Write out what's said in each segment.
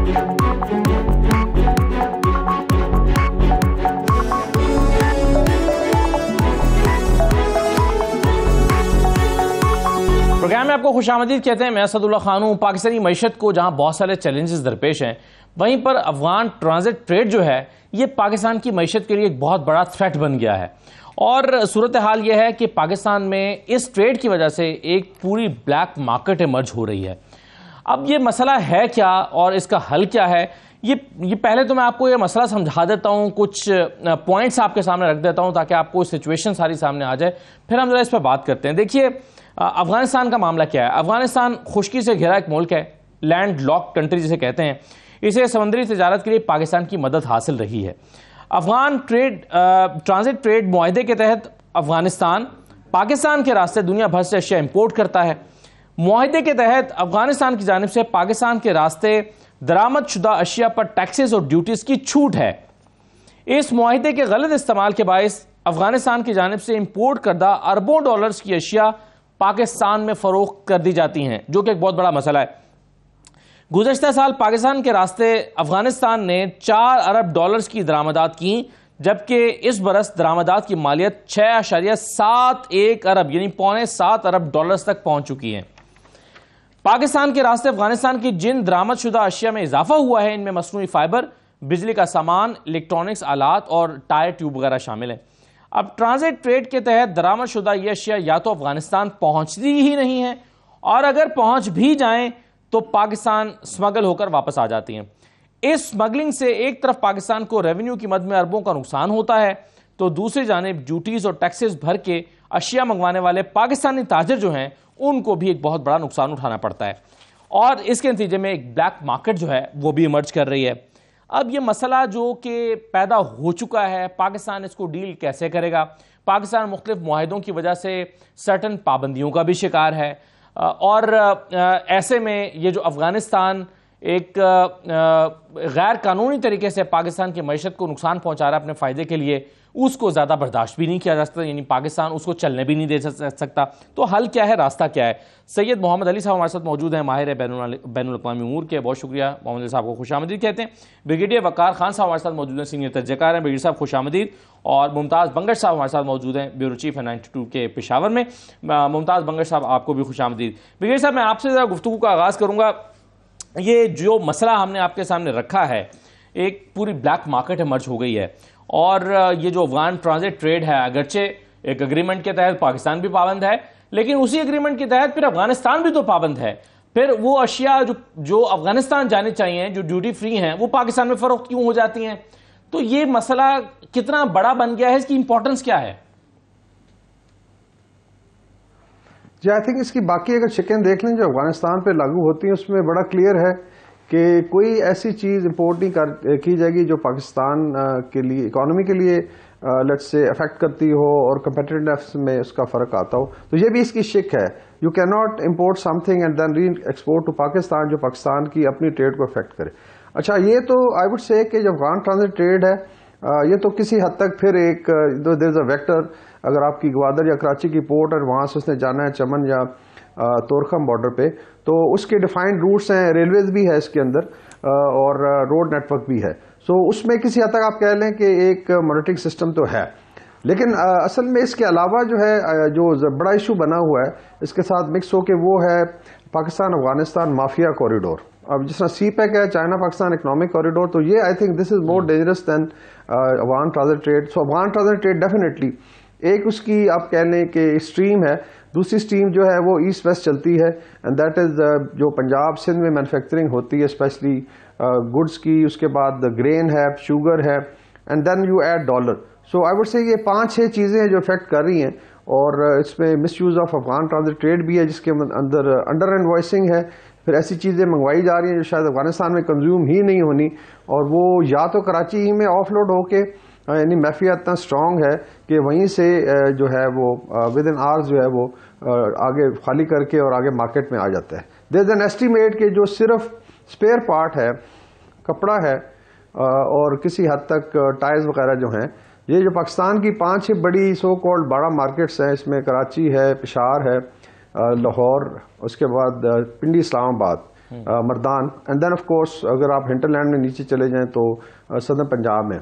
Programme में आपको खुशामदीद कहते हैं। मैं असदुल्ला खान हूं। पाकिस्तानी मईशत को जहां बहुत सारे चैलेंजेस दरपेश हैं, वहीं पर अफगान ट्रांजिट ट्रेड जो है ये पाकिस्तान की मईशत के लिए एक बहुत बड़ा थ्रेट बन गया है। और सूरत हाल यह है कि पाकिस्तान में इस ट्रेड की वजह से एक पूरी ब्लैक मार्केट इमर्ज हो रही है। अब ये मसला है क्या और इसका हल क्या है, ये पहले तो मैं आपको ये मसला समझा देता हूँ, कुछ पॉइंट्स आपके सामने रख देता हूँ ताकि आपको सिचुएशन सारी सामने आ जाए, फिर हम जरा इस पर बात करते हैं। देखिए, अफगानिस्तान का मामला क्या है। अफगानिस्तान खुश्की से घिरा एक मुल्क है, लैंड लॉक कंट्री जिसे कहते हैं। इसे समुद्री तिजारत के लिए पाकिस्तान की मदद हासिल रही है। अफगान ट्रांजिट ट्रेड मुआहदे के तहत अफगानिस्तान पाकिस्तान के रास्ते दुनिया भर से अशिया इंपोर्ट करता है। मुआहदे के तहत अफगानिस्तान की जानिब से पाकिस्तान के रास्ते दरामद शुदा अशिया पर टैक्सेस और ड्यूटीज की छूट है। इस मुआहदे के गलत इस्तेमाल के बायस अफगानिस्तान की जानिब से इंपोर्ट करदा अरबों डॉलर्स की अशिया पाकिस्तान में फरोख्त कर दी जाती हैं, जो कि एक बहुत बड़ा मसला है। गुज़श्ता साल पाकिस्तान के रास्ते अफगानिस्तान ने 4 अरब डॉलर्स की दरामदात की, जबकि इस बरस दरामदात की मालियत 6.71 अरब यानी $7.25 अरब डॉलर्स तक पहुंच चुकी है। पाकिस्तान के रास्ते अफगानिस्तान की जिन दरामद शुदा अशिया में इजाफा हुआ है, इनमें मसनूई फाइबर, बिजली का सामान, इलेक्ट्रॉनिक्स आलात और टायर ट्यूब वगैरह शामिल है। अब ट्रांजिट ट्रेड के तहत दरामद शुदा ये अशिया या तो अफगानिस्तान पहुंचती ही नहीं है, और अगर पहुंच भी जाएं तो पाकिस्तान स्मगल होकर वापस आ जाती हैं। इस स्मगलिंग से एक तरफ पाकिस्तान को रेवेन्यू की मद में अरबों का नुकसान होता है, तो दूसरी जानिब ड्यूटीज और टैक्सेस भर के अशिया मंगवाने वाले पाकिस्तानी ताजिर जो हैं उनको भी एक बहुत बड़ा नुकसान उठाना पड़ता है, और इसके नतीजे में एक ब्लैक मार्केट जो है वो भी इमर्ज कर रही है। अब ये मसला जो कि पैदा हो चुका है, पाकिस्तान इसको डील कैसे करेगा। पाकिस्तान मुख्तलिफ मुआहिदों की वजह से सर्टन पाबंदियों का भी शिकार है, और ऐसे में ये जो अफगानिस्तान एक गैर कानूनी तरीके से पाकिस्तान की मईशत को नुकसान पहुंचा रहा है अपने फ़ायदे के लिए, उसको ज़्यादा बर्दाश्त भी नहीं किया जा सकता, यानी पाकिस्तान उसको चलने भी नहीं दे सकता। तो हल क्या है, रास्ता क्या है। सैयद मोहम्मद अली साहब हमारे साथ मौजूद हैं, माहिर बैनुल अक़वामी उमूर के। बहुत शुक्रिया मोहम्मद अली साहब को खुशामदीद कहते हैं। ब्रिगेडियर वकार खान साहब हमारे साथ मौजूद हैं, सीनियर तर्जकार हैं। ब्रिगेडियर साहब खुशामदीद। और मुमताज़ बंगश साहब हमारे साथ मौजूद हैं, ब्यूरो चीफ है 92 के पेशावर में। मुमताज़ बंगश साहब, आपको भी खुशामदीद। ब्रिगेडियर साहब, मैं आपसे ज़रा गुफ्तगू का आगाज़ करूँगा। ये जो मसला हमने आपके सामने रखा है, एक पूरी ब्लैक मार्केट इमर्ज हो गई है, और ये जो अफगान ट्रांजिट ट्रेड है, अगरचे एक एग्रीमेंट के तहत पाकिस्तान भी पाबंद है, लेकिन उसी एग्रीमेंट के तहत फिर अफगानिस्तान भी तो पाबंद है। फिर वो अशिया जो अफगानिस्तान जानी चाहिए, जो ड्यूटी फ्री हैं, वो पाकिस्तान में फरोख्त क्यों हो जाती हैं। तो ये मसला कितना बड़ा बन गया है, इसकी इंपॉर्टेंस क्या है। जी, आई थिंक इसकी बाकी अगर शिकें देख लें जो अफगानिस्तान पे लागू होती हैं, उसमें बड़ा क्लियर है कि कोई ऐसी चीज़ इंपोर्ट नहीं की जाएगी जो पाकिस्तान के लिए, इकोनॉमी के लिए लेट्स से अफेक्ट करती हो और कंपेटिटिवनेस में उसका फ़र्क आता हो। तो ये भी इसकी शिक है। You can not import something and then re export to Pakistan जो पाकिस्तान की अपनी ट्रेड को अफेक्ट करे। अच्छा, ये तो आई वुड से कि जो अफगान ट्रांजिट ट्रेड है, ये तो किसी हद तक फिर एक देयर इज अ वेक्टर। अगर आपकी ग्वादर या कराची की पोर्ट और वहाँ से उसने जाना है चमन या तोरखम बॉर्डर पे, तो उसके डिफाइंड रूट्स हैं, रेलवेज भी है इसके अंदर, और रोड नेटवर्क भी है। सो उसमें किसी हद तक आप कह लें कि एक मॉनिटरिंग सिस्टम तो है। लेकिन असल में इसके अलावा जो है, जो बड़ा इशू बना हुआ है इसके साथ मिक्स हो के, वो है पाकिस्तान अफगानिस्तान माफिया कॉरिडोर। अब जिस तरह सी पैक है, चाइना पाकिस्तान इकोनॉमिक कॉरिडोर, तो ये I think this is more dangerous than Afghan transit trade. So Afghan transit trade definitely एक उसकी आप कह लें कि स्ट्रीम है। दूसरी स्ट्रीम जो है वो ईस्ट वेस्ट चलती है, एंड दैट इज जो पंजाब सिंध में मैन्युफैक्चरिंग होती है स्पेशली गुड्स की, उसके बाद ग्रेन है, शुगर है, and then you add dollar. So I would say ये 5-6 चीज़ें हैं जो इफेक्ट कर रही हैं, और इसमें miss use of Afghan transit trade भी है जिसके अंदर अंडर इनवॉइसिंग है। फिर ऐसी चीज़ें मंगवाई जा रही हैं जो शायद अफगानिस्तान में कंज्यूम ही नहीं होनी, और वो या तो कराची ही में ऑफलोड होके, यानी माफिया इतना स्ट्रॉन्ग है कि वहीं से जो है वो विद इन आवर्स जो है वो आगे खाली करके और आगे मार्केट में आ जाता है। देयर इज एन एस्टीमेट कि जो सिर्फ स्पेयर पार्ट है, कपड़ा है, और किसी हद तक टायर्स वगैरह जो हैं, ये जो पाकिस्तान की 5-6 बड़ी सो कॉल्ड बड़ा मार्केट्स हैं, इसमें कराची है, पेशावर है, लाहौर, उसके बाद Pindi Islamabad, Mardan, and then of course अगर आप हिंटरलैंड में नीचे चले जाएं तो सदर्न पंजाब में।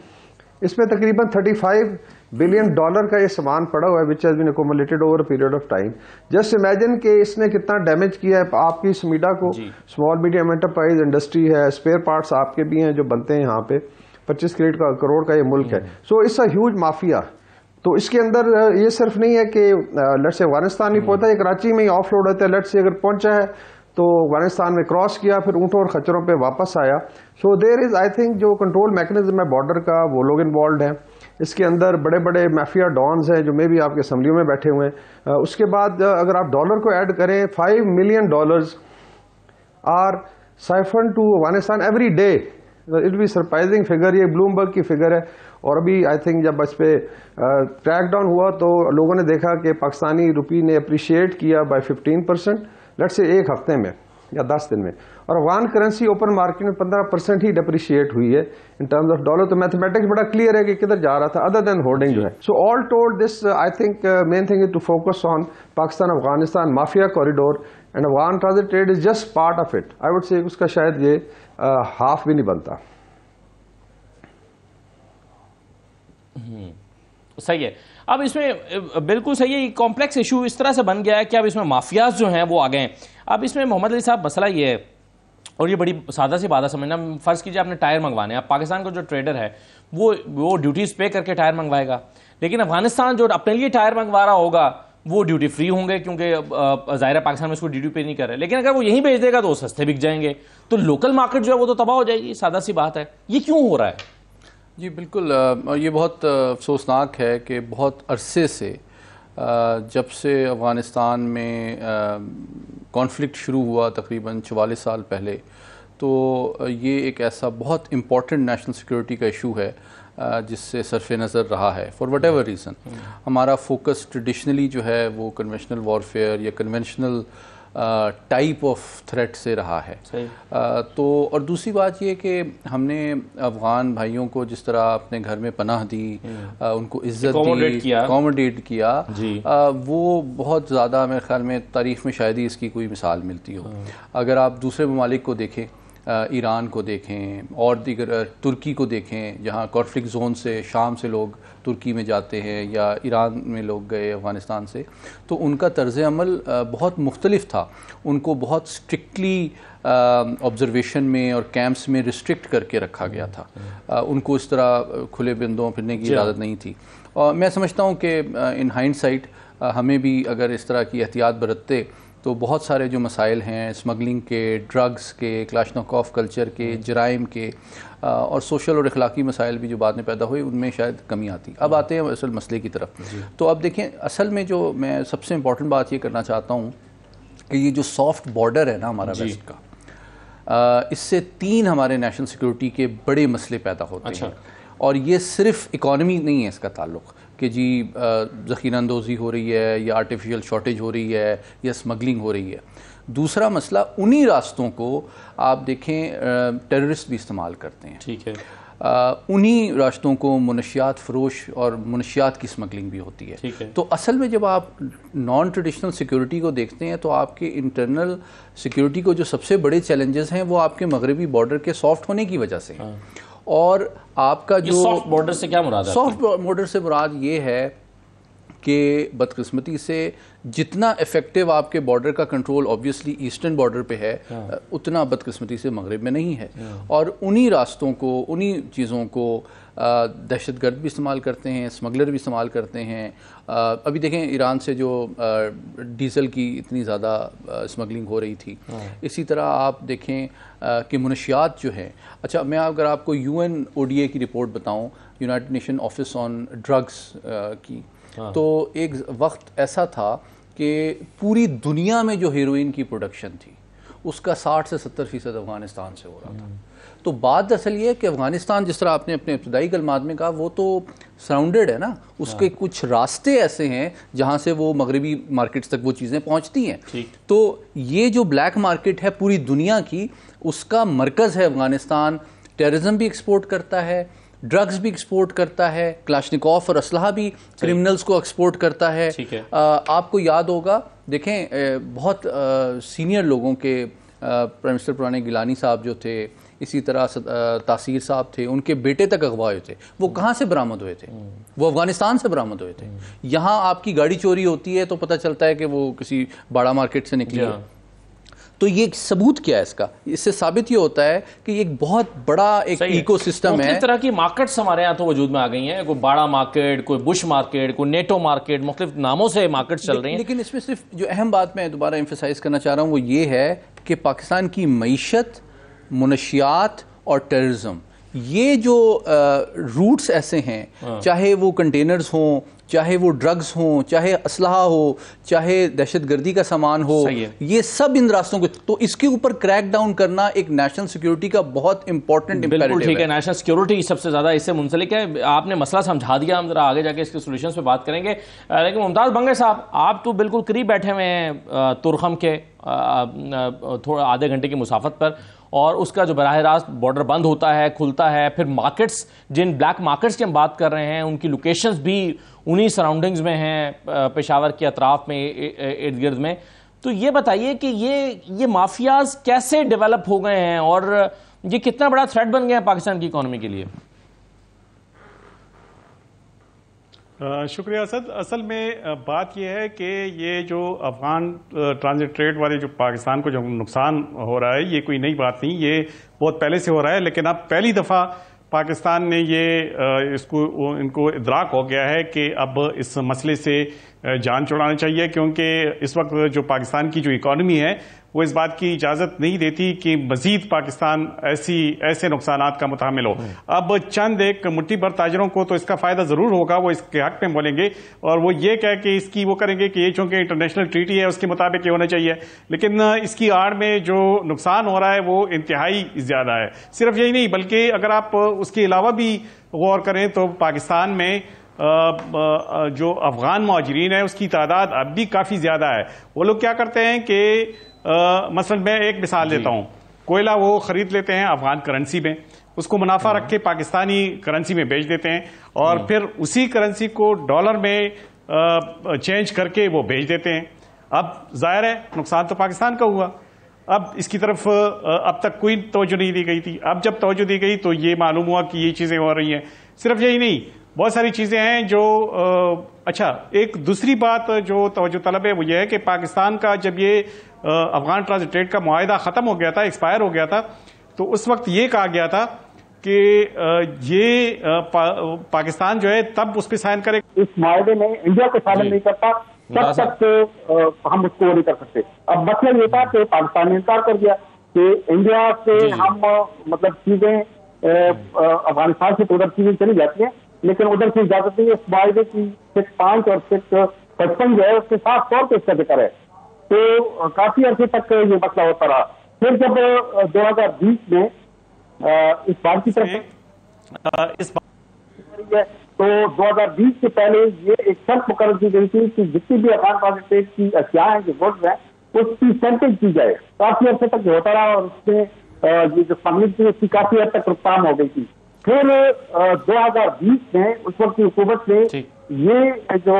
इसमें तकरीबन $35 बिलियन का ये सामान पड़ा हुआ है which has been accumulated over a period of time. Just imagine कि इसने कितना डैमेज किया है आपकी समीडा को। स्मॉल मीडियम एंटरप्राइज इंडस्ट्री है, स्पेयर पार्ट्स आपके भी हैं जो बनते हैं यहाँ पे। 25 करोड़ का ये मुल्क है। So it's a huge mafia. तो इसके अंदर ये सिर्फ नहीं है कि लेट्स से अफगानिस्तान ही पहुंचा, ये कराची में ही ऑफ लोड होता है। लेट्स से अगर पहुंचा है तो अफगानिस्तान में क्रॉस किया, फिर ऊँटों और खच्चरों पे वापस आया। So there is I think जो कंट्रोल मैकेनिज्म है बॉर्डर का वो लोग इन्वॉल्व हैं। इसके अंदर बड़े बड़े माफिया डॉन्स हैं जो मे भी आपके असम्बलियों में बैठे हुए हैं। उसके बाद अगर आप डॉलर को ऐड करें, $5 million are siphon to Afghanistan every day. It be surprising figure, ये ब्लूमबर्ग की फिगर है। और अभी आई थिंक जब इस पे क्रैक डाउन हुआ तो लोगों ने देखा कि पाकिस्तानी रुपये ने अप्रिशिएट किया बाय 15%, लेट्स से एक हफ्ते में या 10 दिन में। और अफगान करेंसी ओपन मार्केट में 15% ही डिप्रिशिएट हुई है इन टर्म्स ऑफ डॉलर। तो मैथमेटिक्स बड़ा क्लियर है कि किधर जा रहा था अदर देन होर्डिंग जो है। So all told this I think main thing is to focus on Pakistan Afghanistan mafia corridor and Afghan transit trade is just part of it. I would say उसका शायद ये हाफ भी नहीं बनता। सही है। अब इसमें बिल्कुल सही है, कॉम्प्लेक्स इशू इस तरह से बन गया है कि अब इसमें माफियाज जो हैं वो आ गए हैं। अब इसमें मोहम्मद अली साहब मसला ये है, और ये बड़ी सादा सी बात है समझना। फ़र्ज़ कीजिए आपने टायर मंगवाने हैं, अब पाकिस्तान का जो ट्रेडर है वो ड्यूटीज़ पे करके टायर मंगवाएगा, लेकिन अफगानिस्तान जो अपने लिए टायर मंगवा रहा होगा वो ड्यूटी फ्री होंगे क्योंकि ज़ाहिर पाकिस्तान में उसको ड्यूटी पे नहीं कर रहे। लेकिन अगर वो यहीं भेज देगा तो वो सस्ते बिक जाएंगे, तो लोकल मार्केट जो है वो तो तबाह हो जाएगी। सादा सी बात है। ये क्यों हो रहा है? जी बिल्कुल, ये बहुत अफसोसनाक है कि बहुत अरसे से जब से अफ़गानिस्तान में कॉन्फ्लिक्ट शुरू हुआ तकरीबन 44 साल पहले, तो ये एक ऐसा बहुत इम्पॉर्टेंट नेशनल सिक्योरिटी का इशू है जिससे सरफ नज़र रहा है फॉर वट एवर रीज़न। हमारा फोकस ट्रेडिशनली जो है वो कन्वेंशनल वॉरफेयर या कन्वेंशनल टाइप ऑफ थ्रेट से रहा है। तो और दूसरी बात ये कि हमने अफ़गान भाइयों को जिस तरह अपने घर में पनाह दी, उनको इज्जत दी, अकोमोडेट किया, वो बहुत ज़्यादा मेरे ख्याल में तारीख़ में शायद ही इसकी कोई मिसाल मिलती हो। अगर आप दूसरे ममालिक को देखें, ईरान को देखें और दीगर तुर्की को देखें, जहाँ कॉन्फ्लिक्ट जोन से शाम से लोग तुर्की में जाते हैं या ईरान में लोग गए अफ़गानिस्तान से, तो उनका तर्ज़ अमल बहुत मुख्तलिफ था। उनको बहुत स्ट्रिक्टली ऑब्जर्वेशन में और कैंप्स में रिस्ट्रिक्ट करके रखा गया था। उनको इस तरह खुले बंदों फिरने की इजाज़त नहीं थी। और मैं समझता हूँ कि इन हाइंडसाइट हमें भी अगर इस तरह की एहतियात बरतते तो बहुत सारे जो मसाइल हैं स्मगलिंग के, ड्रग्स के, क्लाशनकोफ कल्चर के, जराइम के और सोशल और अखलाकी मसाइल भी जो बाद में पैदा हुए, उनमें शायद कमी आती। अब आते हैं असल मसले की तरफ। तो अब देखें, असल में जो मैं सबसे इम्पॉर्टेंट बात ये करना चाहता हूँ कि ये जो सॉफ्ट बॉर्डर है ना हमारा वेस्ट का, इससे 3 हमारे नेशनल सिक्योरिटी के बड़े मसले पैदा होते हैं। और ये सिर्फ इकॉनमी नहीं है इसका ताल्लुक़ कि जी ज़ख़ीरा अंदोज़ी हो रही है या आर्टिफिशियल शॉर्टेज हो रही है या स्मगलिंग हो रही है। दूसरा मसला, उन्हीं रास्तों को आप देखें टेररिस्ट भी इस्तेमाल करते हैं। ठीक है। उन्हीं रास्तों को मुनशियात फ़रोश और मुनशियात की स्मगलिंग भी होती है। ठीक है। तो असल में जब आप नॉन ट्रेडिशनल सिक्योरिटी को देखते हैं तो आपके इंटरनल सिक्योरिटी को जो सबसे बड़े चैलेंजेस हैं वो आपके मगरबी बॉर्डर के सॉफ्ट होने की वजह से हैं। और आपका जो सॉफ्ट बॉर्डर से क्या मुराद है? सॉफ्ट बॉर्डर से मुराद ये है कि बदकिस्मती से जितना इफेक्टिव आपके बॉर्डर का कंट्रोल ऑब्वियसली ईस्टर्न बॉर्डर पे है, उतना बदकिस्मती से मगरिब में नहीं है। और उन्हीं रास्तों को, उन्हीं चीज़ों को दहशतगर्द भी इस्तेमाल करते हैं, स्मगलर भी इस्तेमाल करते हैं। अभी देखें ईरान से जो डीज़ल की इतनी ज़्यादा स्मगलिंग हो रही थी, इसी तरह आप देखें कि मुनशियात जो हैं। अच्छा, मैं अगर आपको UNODA की रिपोर्ट बताऊं, United nation office on drugs की, तो एक वक्त ऐसा था कि पूरी दुनिया में जो हेरोइन की प्रोडक्शन थी उसका 60 से 70% अफगानिस्तान से हो रहा था। तो बात असल ये है कि अफगानिस्तान, जिस तरह आपने अपने इब्तदाई कलमात में कहा, वो तो सराउंडेड है ना, उसके कुछ रास्ते ऐसे हैं जहाँ से वो मगरबी मार्केट्स तक वो चीज़ें पहुँचती हैं। तो ये जो ब्लैक मार्केट है पूरी दुनिया की, उसका मरकज़ है अफगानिस्तान। टेररिज्म भी एक्सपोर्ट करता है, ड्रग्स भी एक्सपोर्ट करता है, क्लाशनिकोफ और असलहा भी क्रिमिनल्स को एक्सपोर्ट करता है। ठीक है। आपको याद होगा, देखें बहुत सीनियर लोगों के प्राइम मिनिस्टर पुराने गिलानी साहब जो थे, इसी तरह तासीर साहब थे, उनके बेटे तक अगवा हुए थे। वो कहाँ से बरामद हुए थे? वो अफगानिस्तान से बरामद हुए थे। यहाँ आपकी गाड़ी चोरी होती है तो पता चलता है कि वो किसी बड़ा मार्केट से निकली है। तो ये सबूत क्या है इसका? इससे साबित ये होता है कि ये एक बहुत बड़ा एक इकोसिस्टम है। इस तरह की मार्केट्स हमारे यहाँ तो वजूद में आ गई हैं, कोई बाड़ा मार्केट, कोई बुश मार्केट, कोई नेटो मार्केट, मुख्तलिफ नामों से मार्केट चल रही हैं। लेकिन इसमें सिर्फ जो अहम बात मैं दोबारा एम्फेसाइज करना चाह रहा हूँ वो ये है कि पाकिस्तान की मईशत, मुनशियात और टेररिज्म, ये जो रूट्स ऐसे हैं, चाहे वो कंटेनर्स हों, चाहे वो ड्रग्स हों, चाहे असलहा हो, चाहे दहशतगर्दी का सामान हो, ये सब इन रास्तों को, तो इसके ऊपर क्रैक डाउन करना एक नेशनल सिक्योरिटी का बहुत इंपॉर्टेंट बिल्कुल ठीक है। नेशनल सिक्योरिटी सबसे ज्यादा इससे मुंसलिक है। आपने मसला समझा दिया, हम जरा आगे जाके इसके सोल्यूशन पे बात करेंगे। लेकिन मुमताज बंगे साहब, आप तो बिल्कुल करीब बैठे हुए हैं तुरखम के, थोड़ा आधे घंटे की मुसाफत पर, और उसका जो बराह रास्त बॉर्डर बंद होता है, खुलता है, फिर मार्केट्स, जिन ब्लैक मार्केट्स की हम बात कर रहे हैं, उनकी लोकेशंस भी उन्हीं सराउंडिंग्स में हैं, पेशावर के अतराफ में, इर्द गिर्द में। तो ये बताइए कि ये माफियाज कैसे डेवलप हो गए हैं और ये कितना बड़ा थ्रेट बन गया है पाकिस्तान की इकोनॉमी के लिए? शुक्रिया असद। असल में बात यह है कि ये जो अफगान ट्रांजिट ट्रेड वाले जो पाकिस्तान को जो नुकसान हो रहा है, ये कोई नई बात नहीं, ये बहुत पहले से हो रहा है। लेकिन अब पहली दफ़ा पाकिस्तान ने ये इनको इदराक हो गया है कि अब इस मसले से जान छुड़ानी चाहिए, क्योंकि इस वक्त जो पाकिस्तान की जो इकॉनमी है वो इस बात की इजाज़त नहीं देती कि मजीद पाकिस्तान ऐसे नुकसानात का मुतहमिल हो। अब चंद एक मुट्ठी भर ताजरों को तो इसका फ़ायदा ज़रूर होगा, वो इसके हक में बोलेंगे और वो ये कह के इसकी वो करेंगे कि ये चूँकि इंटरनेशनल ट्रीटी है उसके मुताबिक ये होना चाहिए। लेकिन इसकी आड़ में जो नुकसान हो रहा है वो इंतहाई ज़्यादा है। सिर्फ यही नहीं, बल्कि अगर आप उसके अलावा भी गौर करें तो पाकिस्तान में जो अफगान मुहाजिरीन है उसकी तादाद अब भी काफ़ी ज़्यादा है। वो लोग क्या करते हैं कि मसलन मैं एक मिसाल देता हूं, कोयला वो खरीद लेते हैं अफगान करेंसी में, उसको मुनाफा रख के पाकिस्तानी करेंसी में बेच देते हैं और फिर उसी करेंसी को डॉलर में चेंज करके वो बेच देते हैं। अब जाहिर है नुकसान तो पाकिस्तान का हुआ। अब इसकी तरफ अब तक कोई तवज्जो नहीं दी गई थी। अब जब तवज्जो दी गई तो ये मालूम हुआ कि ये चीज़ें हो रही हैं। सिर्फ यही नहीं, बहुत सारी चीज़ें हैं जो अच्छा, एक दूसरी बात जो तवज्जो तलब है वो ये है कि पाकिस्तान का जब ये अफगान ट्रांजिट ट्रेड का मुआहिदा ख़त्म हो गया था, एक्सपायर हो गया था, तो उस वक्त ये कहा गया था कि ये पाकिस्तान जो है तब उस पर साइन करे। इस मुआहिदे में इंडिया को शामिल नहीं करता तब तक हम उसको नहीं कर सकते। अब मतलब ये था कि पाकिस्तान ने इनकार कर दिया कि इंडिया से हम मतलब चीजें अफगानिस्तान से उधर चीजें चली जाती हैं, लेकिन उधर की इजाजत नहीं है। इस मुआहिदे की सिर्फ 5 और सिर्फ 55 जो है उसके साफ तौर पर इसका जिक्र है। तो काफी अर्से तक ये मसला होता रहा। फिर जब 2020 में इस बात की तरफ इस तो 2020 से पहले ये एक शर्त मुकर्रर की गई थी कि जितनी भी अफगान ट्रांजिट ट्रेड की अशिया हैं, जो गुड्स हैं, उसकी सेंटेज की जाए। काफी अर्से तक होता रहा और उसमें ये जो फंडिंग थी उसकी काफी हद तक रोकथाम हो गई थी। फिर 2020 में उस वक्त की हुकूमत ने ये जो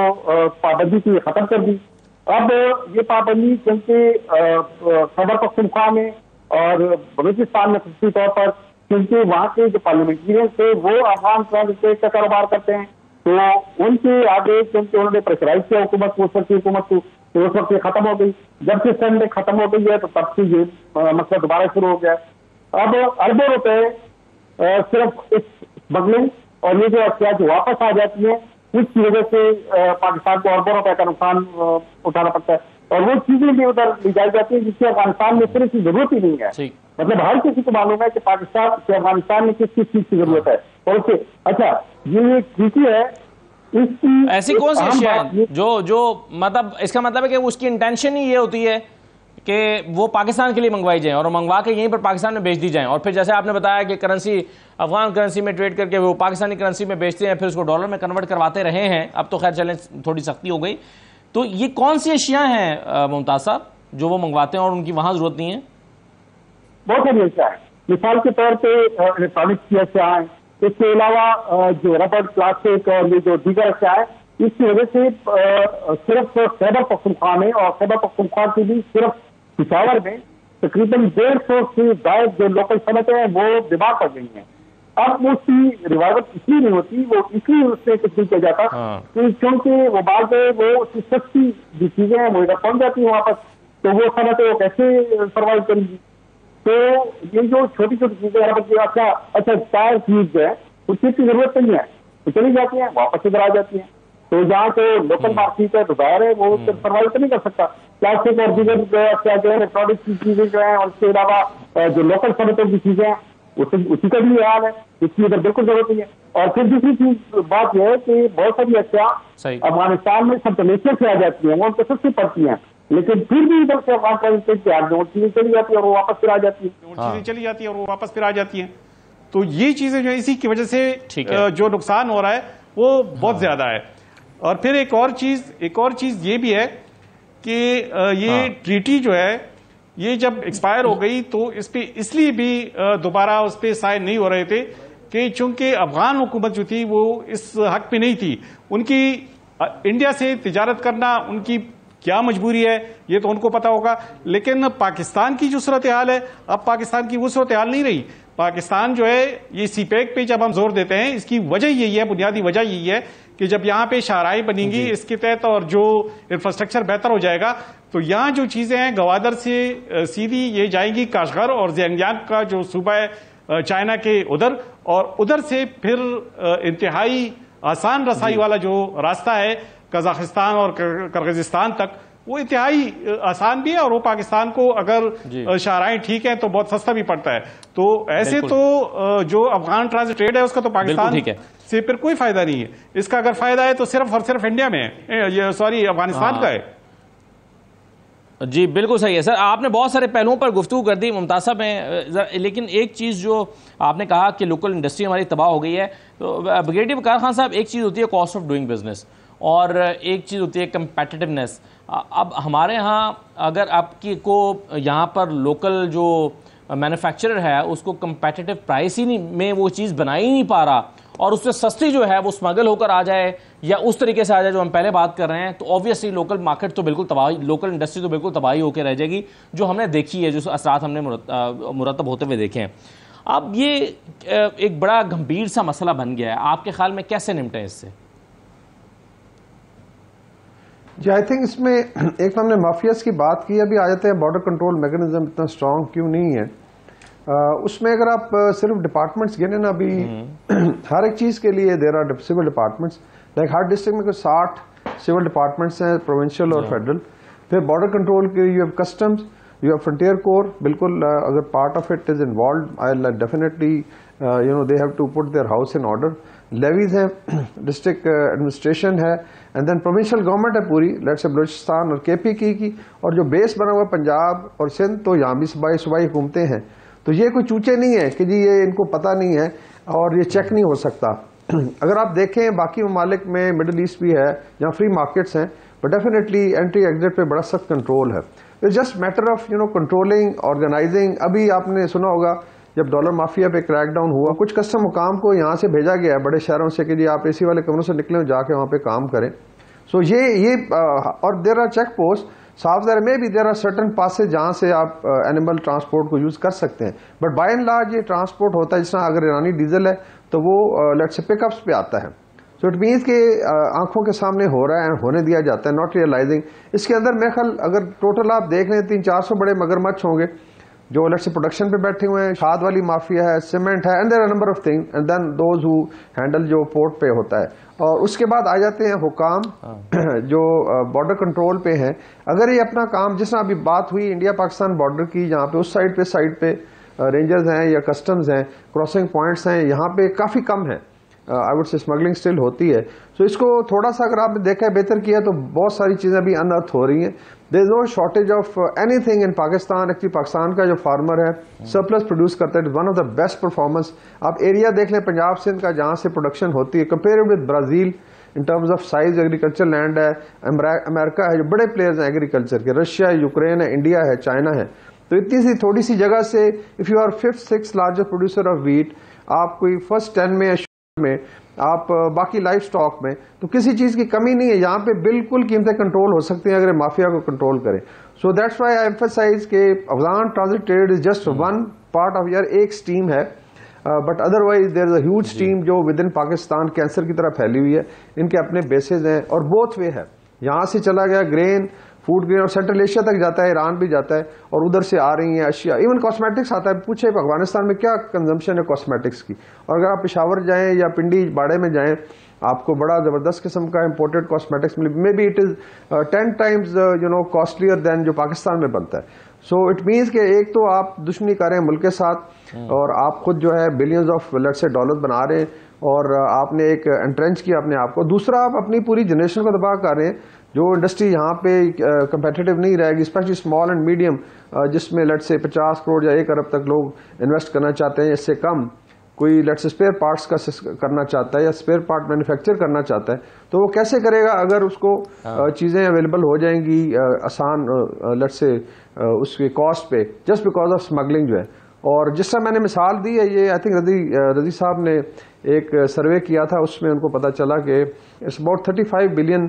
पाबंदी थी खत्म कर दी। अब ये पाबंदी क्योंकि खैबर पख्तूनख्वा में और बलूचिस्तान में खसूसी तौर पर, क्योंकि वहाँ के जो पार्लियामेंटेरियन थे वो अफगान ट्रांजिट ट्रेड का कारोबार करते हैं, तो उनके आगे क्योंकि उन्होंने प्रेशराइज किया हुकूमत को, उस वक्त की हुकूमत को, तो उस वक्त ये खत्म हो गई। जब से संडे खत्म हो गई है तो तब से ये मसला दोबारा शुरू हो गया। अब अरबों रुपए सिर्फ इस स्मगलिंग और ये जो अशिया जो वापस आ जाती है उसकी वजह से पाकिस्तान को अरबों रुपए का नुकसान उठाना पड़ता है और वो चीजें भी उधर ले जाई जाती है जिससे अफगानिस्तान में फिर इसकी जरूरत ही नहीं है। मतलब हर किसी को मालूम है कि पाकिस्तान से अफगानिस्तान में किस किस चीज की जरूरत है और उससे अच्छा ये ट्रीटी है। इसकी ऐसी कौन सी अशिया है जो मतलब इसका मतलब है कि उसकी इंटेंशन ही ये होती है कि वो पाकिस्तान के लिए मंगवाई जाए और मंगवा के यहीं पर पाकिस्तान में बेच दी जाए, और फिर जैसे आपने बताया कि करेंसी अफगान करेंसी में ट्रेड करके वो पाकिस्तानी करेंसी में बेचते हैं, फिर उसको डॉलर में कन्वर्ट करवाते रहे हैं। अब तो खैर चैलेंज थोड़ी सख्ती हो गई। तो ये कौन सी अशिया हैं मुमताज साहब जो वो मंगवाते हैं और उनकी वहां जरूरत नहीं है? बहुत सारी अशिया है। मिसाल के तौर पर इलेक्ट्रॉनिक्स की अशिया है, इसके अलावा जो रबर, प्लास्टिक और ये जो दीगर अशिया है, इसकी वजह से सिर्फ खैबर पख्तूनख्वा में और खैबर पख्तूनख्वा की भी सिर्फ पिशावर में तकरीबन 150 से ज्यादा जो लोकल सनतें हैं वो बीमार पड़ गई हैं। अब उसकी रिवाइवल इसलिए नहीं होती, वो इसलिए उससे कुछ नहीं किया जाता कि क्योंकि वो बाद में वो उसकी सस्ती जो चीजें हैं वो इधर पहुंच जाती है वापस, तो वो सनतें वो कैसे सर्वाइव करेंगी। तो ये जो छोटी छोटी चीजें अच्छा टायर चीज है उसकी जरूरत नहीं है तो चली जाती है, वापस इधर आ जाती है। तो जहाँ तो लोकल मार्केट है तो बाहर है वो सर्वाइव तो नहीं कर सकता। प्लास्टिक और दीगर क्या जो है इलेक्ट्रॉनिक की चीजें जो है और उसके अलावा जो लोकल सनतों की चीजें हैं उसी का भी हाल है, इसकी इधर बिल्कुल जरूरत नहीं है। और फिर दूसरी चीज बात यह है कि बहुत सारी अशिया अफगानिस्तान में सब मलेशिया से आ जाती है, वो उनको सस्ती पड़ती है, लेकिन फिर भी इधर से अफगान चीजें चली जाती है और वो वापस फिर आ जाती है, चीजें चली जाती है और वो वापस फिर आ जाती है। तो ये चीजें जो है इसी की वजह से जो नुकसान हो रहा है वो बहुत ज्यादा है। और फिर एक और चीज ये भी है कि ये ट्रीटी जो है ये जब एक्सपायर हो गई तो इस पे इसलिए भी दोबारा उस पर साइन नहीं हो रहे थे कि चूंकि अफगान हुकूमत जो थी वो इस हक पे नहीं थी। उनकी इंडिया से तिजारत करना उनकी क्या मजबूरी है ये तो उनको पता होगा, लेकिन पाकिस्तान की जो सूरत हाल है अब पाकिस्तान की वो सूरत हाल नहीं रही। पाकिस्तान जो है ये सीपेक पे जब हम जोर देते हैं इसकी वजह यही है, बुनियादी वजह यही है कि जब यहाँ पे शाहराई बनेंगी इसके तहत और जो इंफ्रास्ट्रक्चर बेहतर हो जाएगा तो यहाँ जो चीजें हैं गवादर से सीधी ये जाएंगी काशगर और ज़ियांजियांग का जो सूबा है चाइना के उधर, और उधर से फिर इंतहाई आसान रसाई वाला जो रास्ता है कजाकिस्तान और किर्गिस्तान तक वो इंतहाई आसान भी है और वो पाकिस्तान को अगर शाहराएं ठीक है तो बहुत सस्ता भी पड़ता है। तो ऐसे तो जो अफगान ट्रांजिट ट्रेड है उसका तो पाकिस्तान से फिर कोई फायदा नहीं है। इसका अगर फायदा है तो सिर्फ और सिर्फ इंडिया में है, ये सॉरी अफगानिस्तान का है। जी बिल्कुल सही है सर, आपने बहुत सारे पहलुओं पर गुफ्तगू कर दी मुमताज साहब में, लेकिन एक चीज़ जो आपने कहा कि लोकल इंडस्ट्री हमारी तबाह हो गई है, तो ब्रिगेडियर वकार खान साहब एक चीज़ होती है कॉस्ट ऑफ डूइंग बिजनेस और एक चीज़ होती है कंपेटिटिवनेस। अब हमारे यहाँ अगर आपकी को यहाँ पर लोकल जो मैन्युफैक्चरर है उसको कंपेटिटिव प्राइस ही नहीं में वो चीज़ बना ही नहीं पा रहा और उससे सस्ती जो है वो स्मगल होकर आ जाए या उस तरीके से आ जाए जो हम पहले बात कर रहे हैं, तो ऑब्वियसली लोकल मार्केट तो बिल्कुल तबाही, लोकल इंडस्ट्री तो बिल्कुल तबाही होकर रह जाएगी जो हमने देखी है, जो असरात हमने मुरतब होते हुए देखे हैं। अब ये एक बड़ा गंभीर सा मसला बन गया है, आपके ख्याल में कैसे निपटें इससे? जी आई थिंक इसमें एक हमने माफियाज की बात की, अभी आ जाते हैं बॉर्डर कंट्रोल मैकेनिज्म इतना स्ट्रांग क्यों नहीं है। उसमें अगर आप सिर्फ डिपार्टमेंट्स गिने ना अभी हर एक चीज़ के लिए there are civil departments, like हर डिस्ट्रिक्ट में कुछ 60 सिविल डिपार्टमेंट्स हैं प्रोविंशियल और फेडरल। फिर बॉर्डर कंट्रोल के you have customs, you have frontier corps, बिल्कुल अगर part of it is involve I definitely you know they have to put their house in order. Levies है, district administration है, and then provincial government है पूरी, let's say Balochistan और KP की और जो बेस बना हुआ पंजाब और सिंध, तो यहाँ भी सूबाई हुकूमतें हैं। तो ये कोई चूचे नहीं है कि जी ये इनको पता नहीं है और ये चेक नहीं हो सकता। अगर आप देखें बाकी ममालिक में मिडिल ईस्ट भी है जहाँ फ्री मार्केट्स हैं, बट डेफिनेटली एंट्री एग्जिट पे बड़ा सख्त कंट्रोल है। It's just matter of you know controlling, organizing. अभी आपने सुना होगा जब डॉलर माफिया पे क्रैकडाउन हुआ, कुछ कस्टम हुकाम को यहाँ से भेजा गया है बड़े शहरों से कि जी आप एसी वाले कमरों से निकले जाके वहाँ पे काम करें। सो ये और देर आर चेक पोस्ट साफ ज़रा में भी देर आर सर्टन पासेज जहाँ से आप एनिमल ट्रांसपोर्ट को यूज़ कर सकते हैं, बट बाय एंड लार्ज ये ट्रांसपोर्ट होता है जिस तरह अगर ईरानी डीजल है तो वो लेट्स से पिकअप्स पे आता है। सो इट मीन्स के आंखों के सामने हो रहा है, होने दिया जाता है, नॉट रियलाइजिंग। इसके अंदर मेरे ख्याल अगर टोटल आप देख लें 300-400 बड़े मगरमच्छ होंगे जो लेट्स से प्रोडक्शन पे बैठे हुए हैं, खाद वाली माफिया है, सीमेंट है, and there are number of thing, and then those who handle जो पोर्ट पे होता है। और उसके बाद आ जाते हैं हुकाम जो बॉर्डर कंट्रोल पे हैं। अगर ये अपना काम, जिस तरह अभी बात हुई इंडिया पाकिस्तान बॉर्डर की, जहाँ पे उस साइड पे रेंजर्स हैं या कस्टम्स हैं, क्रॉसिंग पॉइंट्स हैं, यहाँ पे काफ़ी कम है, आई वुड से स्मगलिंग स्टिल होती है। सो इसको थोड़ा सा अगर आपने देखा है बेहतर किया तो बहुत सारी चीज़ें अभी अनअर्थ हो रही हैं। There is no shortage of anything in Pakistan. Actually Pakistan का जो फार्मर है सरप्लस प्रोड्यूस करता है, one of the best performance. आप एरिया देख लें पंजाब सिंध का जहाँ से प्रोडक्शन होती है, compare with Brazil in terms of size agriculture land है। अमेरिका है जो बड़े प्लेयर्स हैं एग्रीकल्चर के, रशिया है, यूक्रेन है, इंडिया है, चाइना है। तो इतनी सी थोड़ी सी जगह से if you are 5th-6th largest producer of wheat, आप कोई फर्स्ट 10 में आप बाकी लाइफ स्टॉक में, तो किसी चीज़ की कमी नहीं है। यहाँ पे बिल्कुल कीमतें कंट्रोल हो सकती हैं अगर माफिया को कंट्रोल करें। So that's why I emphasize के Afghan transit trade is just one part of यार एक स्टीम है, but otherwise there is a huge steam जो विद इन पाकिस्तान कैंसर की तरह फैली हुई है। इनके अपने बेसेज हैं और बोथ वे है, यहाँ से चला गया ग्रेन, फूड ग्रेन और सेंट्रल एशिया तक जाता है, ईरान भी जाता है और उधर से आ रही हैं अशिया, इवन कॉस्मेटिक्स आता है। पूछे अफगानिस्तान में क्या कंजम्पशन है कॉस्मेटिक्स की, और अगर आप पेशावर जाएं या पिंडी बाड़े में जाएं आपको बड़ा जबरदस्त किस्म का इंपोर्टेड कॉस्मेटिक्स मिले, may be it is 10 times costlier then जो पाकिस्तान में बनता है। सो इट मीन्स कि एक तो आप दुश्मनी कर रहे हैं मुल्क के साथ और आप खुद जो है billions of let's say dollar बना रहे हैं और आपने एक एंट्रेंच किया अपने आप को। दूसरा, आप अपनी पूरी जनरेशन को तबाह कर रहे हैं। जो इंडस्ट्री यहाँ पे कंपेटिटिव नहीं रहेगी, स्पेशली स्मॉल एंड मीडियम, जिसमें लेट्स से 50 करोड़ या 1 अरब तक लोग इन्वेस्ट करना चाहते हैं, इससे कम कोई लेट्स से स्पेयर पार्ट्स का करना चाहता है या स्पेयर पार्ट मैन्युफैक्चर करना चाहता है, तो वो कैसे करेगा अगर उसको चीज़ें अवेलेबल हो जाएंगी आसान लेट्स से उसके कॉस्ट पे, जस्ट बिकॉज ऑफ स्मगलिंग जो है। और जिस तरह मैंने मिसाल दी है, ये आई थिंक रजी साहब ने एक सर्वे किया था, उसमें उनको पता चला कि इट्स अबाउट $35 बिलियन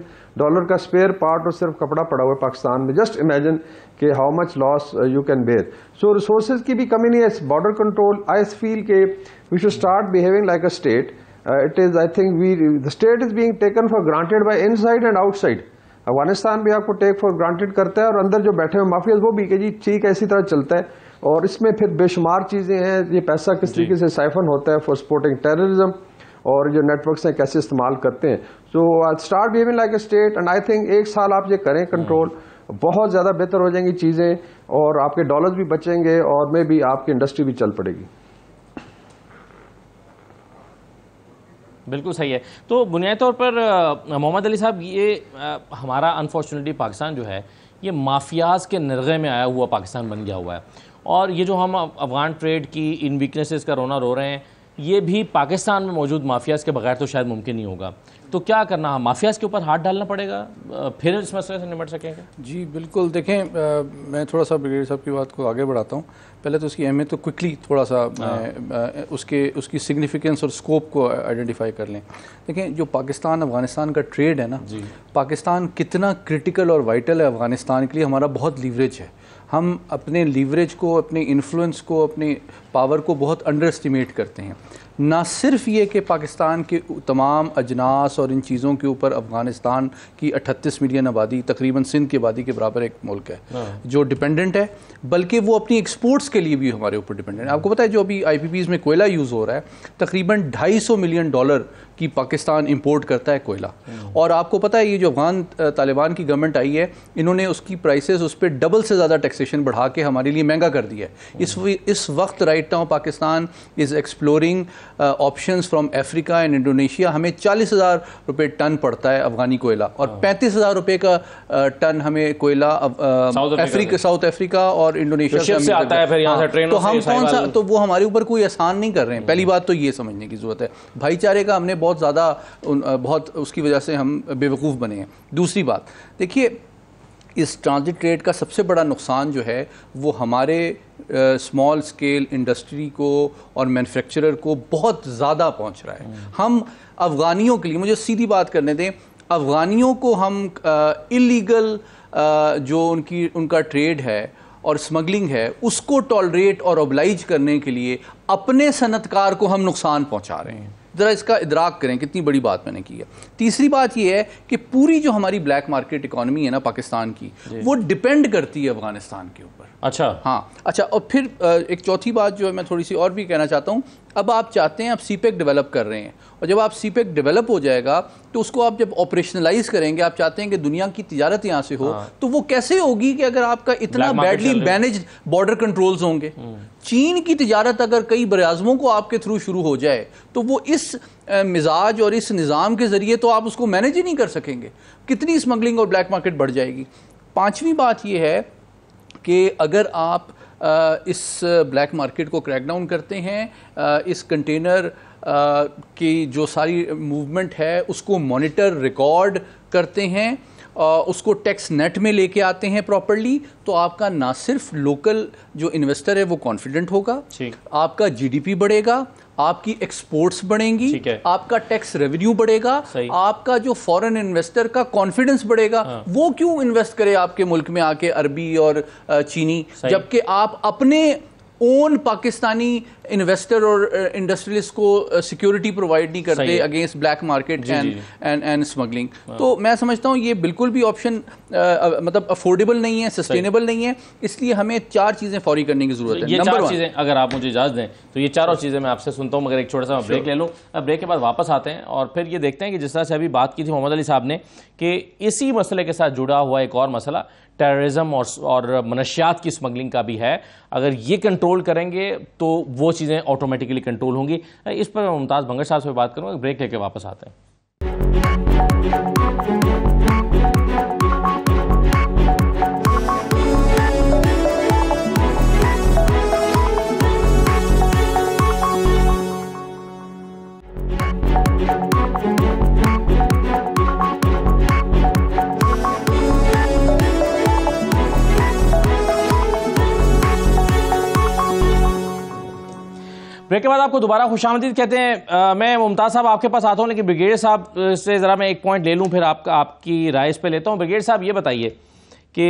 का स्पेयर पार्ट और सिर्फ कपड़ा पड़ा हुआ है पाकिस्तान में। जस्ट इमेजिन कि how much loss you can bear. So resources की भी कमी नहीं है, बॉर्डर कंट्रोल। आई फील के we should start behaving like a state. It is I think the state is being taken for granted by inside and outside. Afghanistan भी आपको take for granted करता है और अंदर जो बैठे हुए माफियाज वो भी कि जी ठीक है इसी तरह चलता है, और इसमें फिर बेशुमार चीज़ें हैं। ये पैसा किस तरीके से साइफन होता है फॉर सपोर्टिंग टेररिज्म, और जो नेटवर्क्स हैं कैसे इस्तेमाल करते हैं। So start behaving like a state and I think 1 साल आप ये करें कंट्रोल, बहुत ज़्यादा बेहतर हो जाएंगी चीज़ें और आपके डॉलर्स भी बचेंगे और मे भी आपकी इंडस्ट्री भी चल पड़ेगी। बिल्कुल सही है। तो बुनियादी तौर पर मोहम्मद अली साहब, ये हमारा अनफॉर्चुनेटली पाकिस्तान जो है ये माफियाज के निर्गे में आया हुआ पाकिस्तान बन गया हुआ है, और ये जो हम अफगान ट्रेड की इन वीकनेसेस का रोना रो रहे हैं, ये भी पाकिस्तान में मौजूद माफियाज के बगैर तो शायद मुमकिन नहीं होगा। तो क्या करना है, माफियाज के ऊपर हाथ डालना पड़ेगा, फिर इस मसले से निपट सकेंगे? जी बिल्कुल। देखें, मैं थोड़ा सा ब्रिगेडियर साहब की बात को आगे बढ़ाता हूँ। पहले तो उसकी अहमियत तो क्विकली थोड़ा सा उसकी सिग्निफिकेंस और स्कोप को आइडेंटिफाई कर लें। देखें, जो पाकिस्तान अफगानिस्तान का ट्रेड है ना, पाकिस्तान कितना क्रिटिकल और वाइटल है अफगानिस्तान के लिए, हमारा बहुत लीवरेज है। हम अपने लीवरेज को, अपने इन्फ्लुएंस को, अपने पावर को बहुत अंडर एस्टिमेट करते हैं। ना सिर्फ ये कि पाकिस्तान के तमाम अजनास और इन चीज़ों के ऊपर अफ़गानिस्तान की 38 मिलियन आबादी, तकरीबन सिंध की आबादी के बराबर एक मुल्क है जो डिपेंडेंट है, बल्कि वो अपनी एक्सपोर्ट्स के लिए भी हमारे ऊपर डिपेंडेंट है। आपको पता है जो अभी IPPs में कोयला यूज़ हो रहा है, तकरीबन $250 मिलियन की पाकिस्तान इंपोर्ट करता है कोयला। और आपको पता है ये जो अफगान तालिबान की गवर्नमेंट आई है, इन्होंने उसकी प्राइसेस उस पर डबल से ज़्यादा टैक्सेशन बढ़ा के हमारे लिए महंगा कर दिया है। इस वक्त right now Pakistan is exploring options from Africa and Indonesia. हमें 40,000 रुपये टन पड़ता है अफगानी कोयला, और 35,000 रुपये का टन हमें कोयला साउथ अफ्रीका और इंडोनेशिया से आता है। फिर यहाँ से ट्रेन, तो हम कौन सा, तो वो हमारे ऊपर कोई आसान नहीं कर रहे हैं। पहली बात तो ये समझने की ज़रूरत है, भाईचारे का हमने बहुत ज़्यादा, बहुत उसकी वजह से हम बेवकूफ़ बने हैं। दूसरी बात, देखिए, इस ट्रांजिट ट्रेड का सबसे बड़ा नुकसान जो है वो हमारे स्मॉल स्केल इंडस्ट्री को और मैन्युफैक्चरर को बहुत ज़्यादा पहुंच रहा है। हम अफ़गानियों के लिए, मुझे सीधी बात करने दें, अफ़गानियों को हम इलीगल जो उनका ट्रेड है और स्मगलिंग है उसको टॉलरेट और ऑब्लाइज करने के लिए अपने सनतकार को हम नुकसान पहुंचा रहे हैं। ज़रा इसका इदराक करें कितनी बड़ी बात मैंने की है। तीसरी बात यह है कि पूरी जो हमारी ब्लैक मार्केट इकॉनमी है ना पाकिस्तान की, वो डिपेंड करती है अफगानिस्तान के ऊपर। अच्छा, हाँ, अच्छा। और फिर एक चौथी बात जो है मैं थोड़ी सी और भी कहना चाहता हूँ। अब आप चाहते हैं, आप CPEC डेवलप कर रहे हैं, और जब आप CPEC डेवलप हो जाएगा तो उसको आप जब ऑपरेशनलाइज करेंगे, आप चाहते हैं कि दुनिया की तिजारत यहाँ से हो, तो वो कैसे होगी कि अगर आपका इतना बैडली मैनेज्ड बॉर्डर कंट्रोल्स होंगे। चीन की तिजारत अगर कई बराज़मों को आपके थ्रू शुरू हो जाए तो वो इस मिजाज और इस निज़ाम के ज़रिए तो आप उसको मैनेज ही नहीं कर सकेंगे। कितनी स्मगलिंग और ब्लैक मार्केट बढ़ जाएगी। पाँचवीं बात यह है कि अगर आप इस ब्लैक मार्केट को क्रैक डाउन करते हैं, इस कंटेनर की जो सारी मूवमेंट है उसको मॉनिटर रिकॉर्ड करते हैं, उसको टैक्स नेट में लेके आते हैं प्रॉपर्ली, तो आपका ना सिर्फ लोकल जो इन्वेस्टर है वो कॉन्फिडेंट होगा, आपका GDP बढ़ेगा, आपकी एक्सपोर्ट्स बढ़ेंगी, ठीक है। आपका टैक्स रेवेन्यू बढ़ेगा, आपका जो फॉरेन इन्वेस्टर का कॉन्फिडेंस बढ़ेगा। वो क्यों इन्वेस्ट करे आपके मुल्क में आके, अरबी और चीनी, जबकि आप अपने ओन पाकिस्तानी इन्वेस्टर और इंडस्ट्रियलिस्ट को सिक्योरिटी प्रोवाइड नहीं करते against black market and smuggling. तो मैं समझता हूँ ये बिल्कुल भी ऑप्शन मतलब अफोर्डेबल नहीं है, सस्टेनेबल नहीं है। इसलिए हमें 4 चीज़ें फौरी करने की जरूरत है। ये 4 चीज़ें अगर आप मुझे इजाज़त दें तो ये 4 चीज़ें मैं आपसे सुनता हूँ, मगर एक छोटा सा ब्रेक ले लूँ। ब्रेक के बाद वापस आते हैं और फिर ये देखते हैं कि जिस तरह से अभी बात की थी मोहम्मद अली साहब ने कि इसी मसले के साथ जुड़ा हुआ एक और मसला टेररिज्म और मनशियात की स्मगलिंग का भी है। अगर ये कंट्रोल करेंगे तो वो चीज़ें ऑटोमेटिकली कंट्रोल होंगी। इस पर मैं मुमताज़ भंगर साहब से बात करूँगा। ब्रेक लेके वापस आते हैं। ब्रेक के बाद आपको दोबारा खुशामदीद कहते हैं। मैं मुमताज़ साहब आपके पास आता हूँ, लेकिन ब्रिगेडियर साहब से ज़रा मैं एक पॉइंट ले लूँ, फिर आपकी राय इस पे लेता हूँ। ब्रिगेडियर साहब ये बताइए कि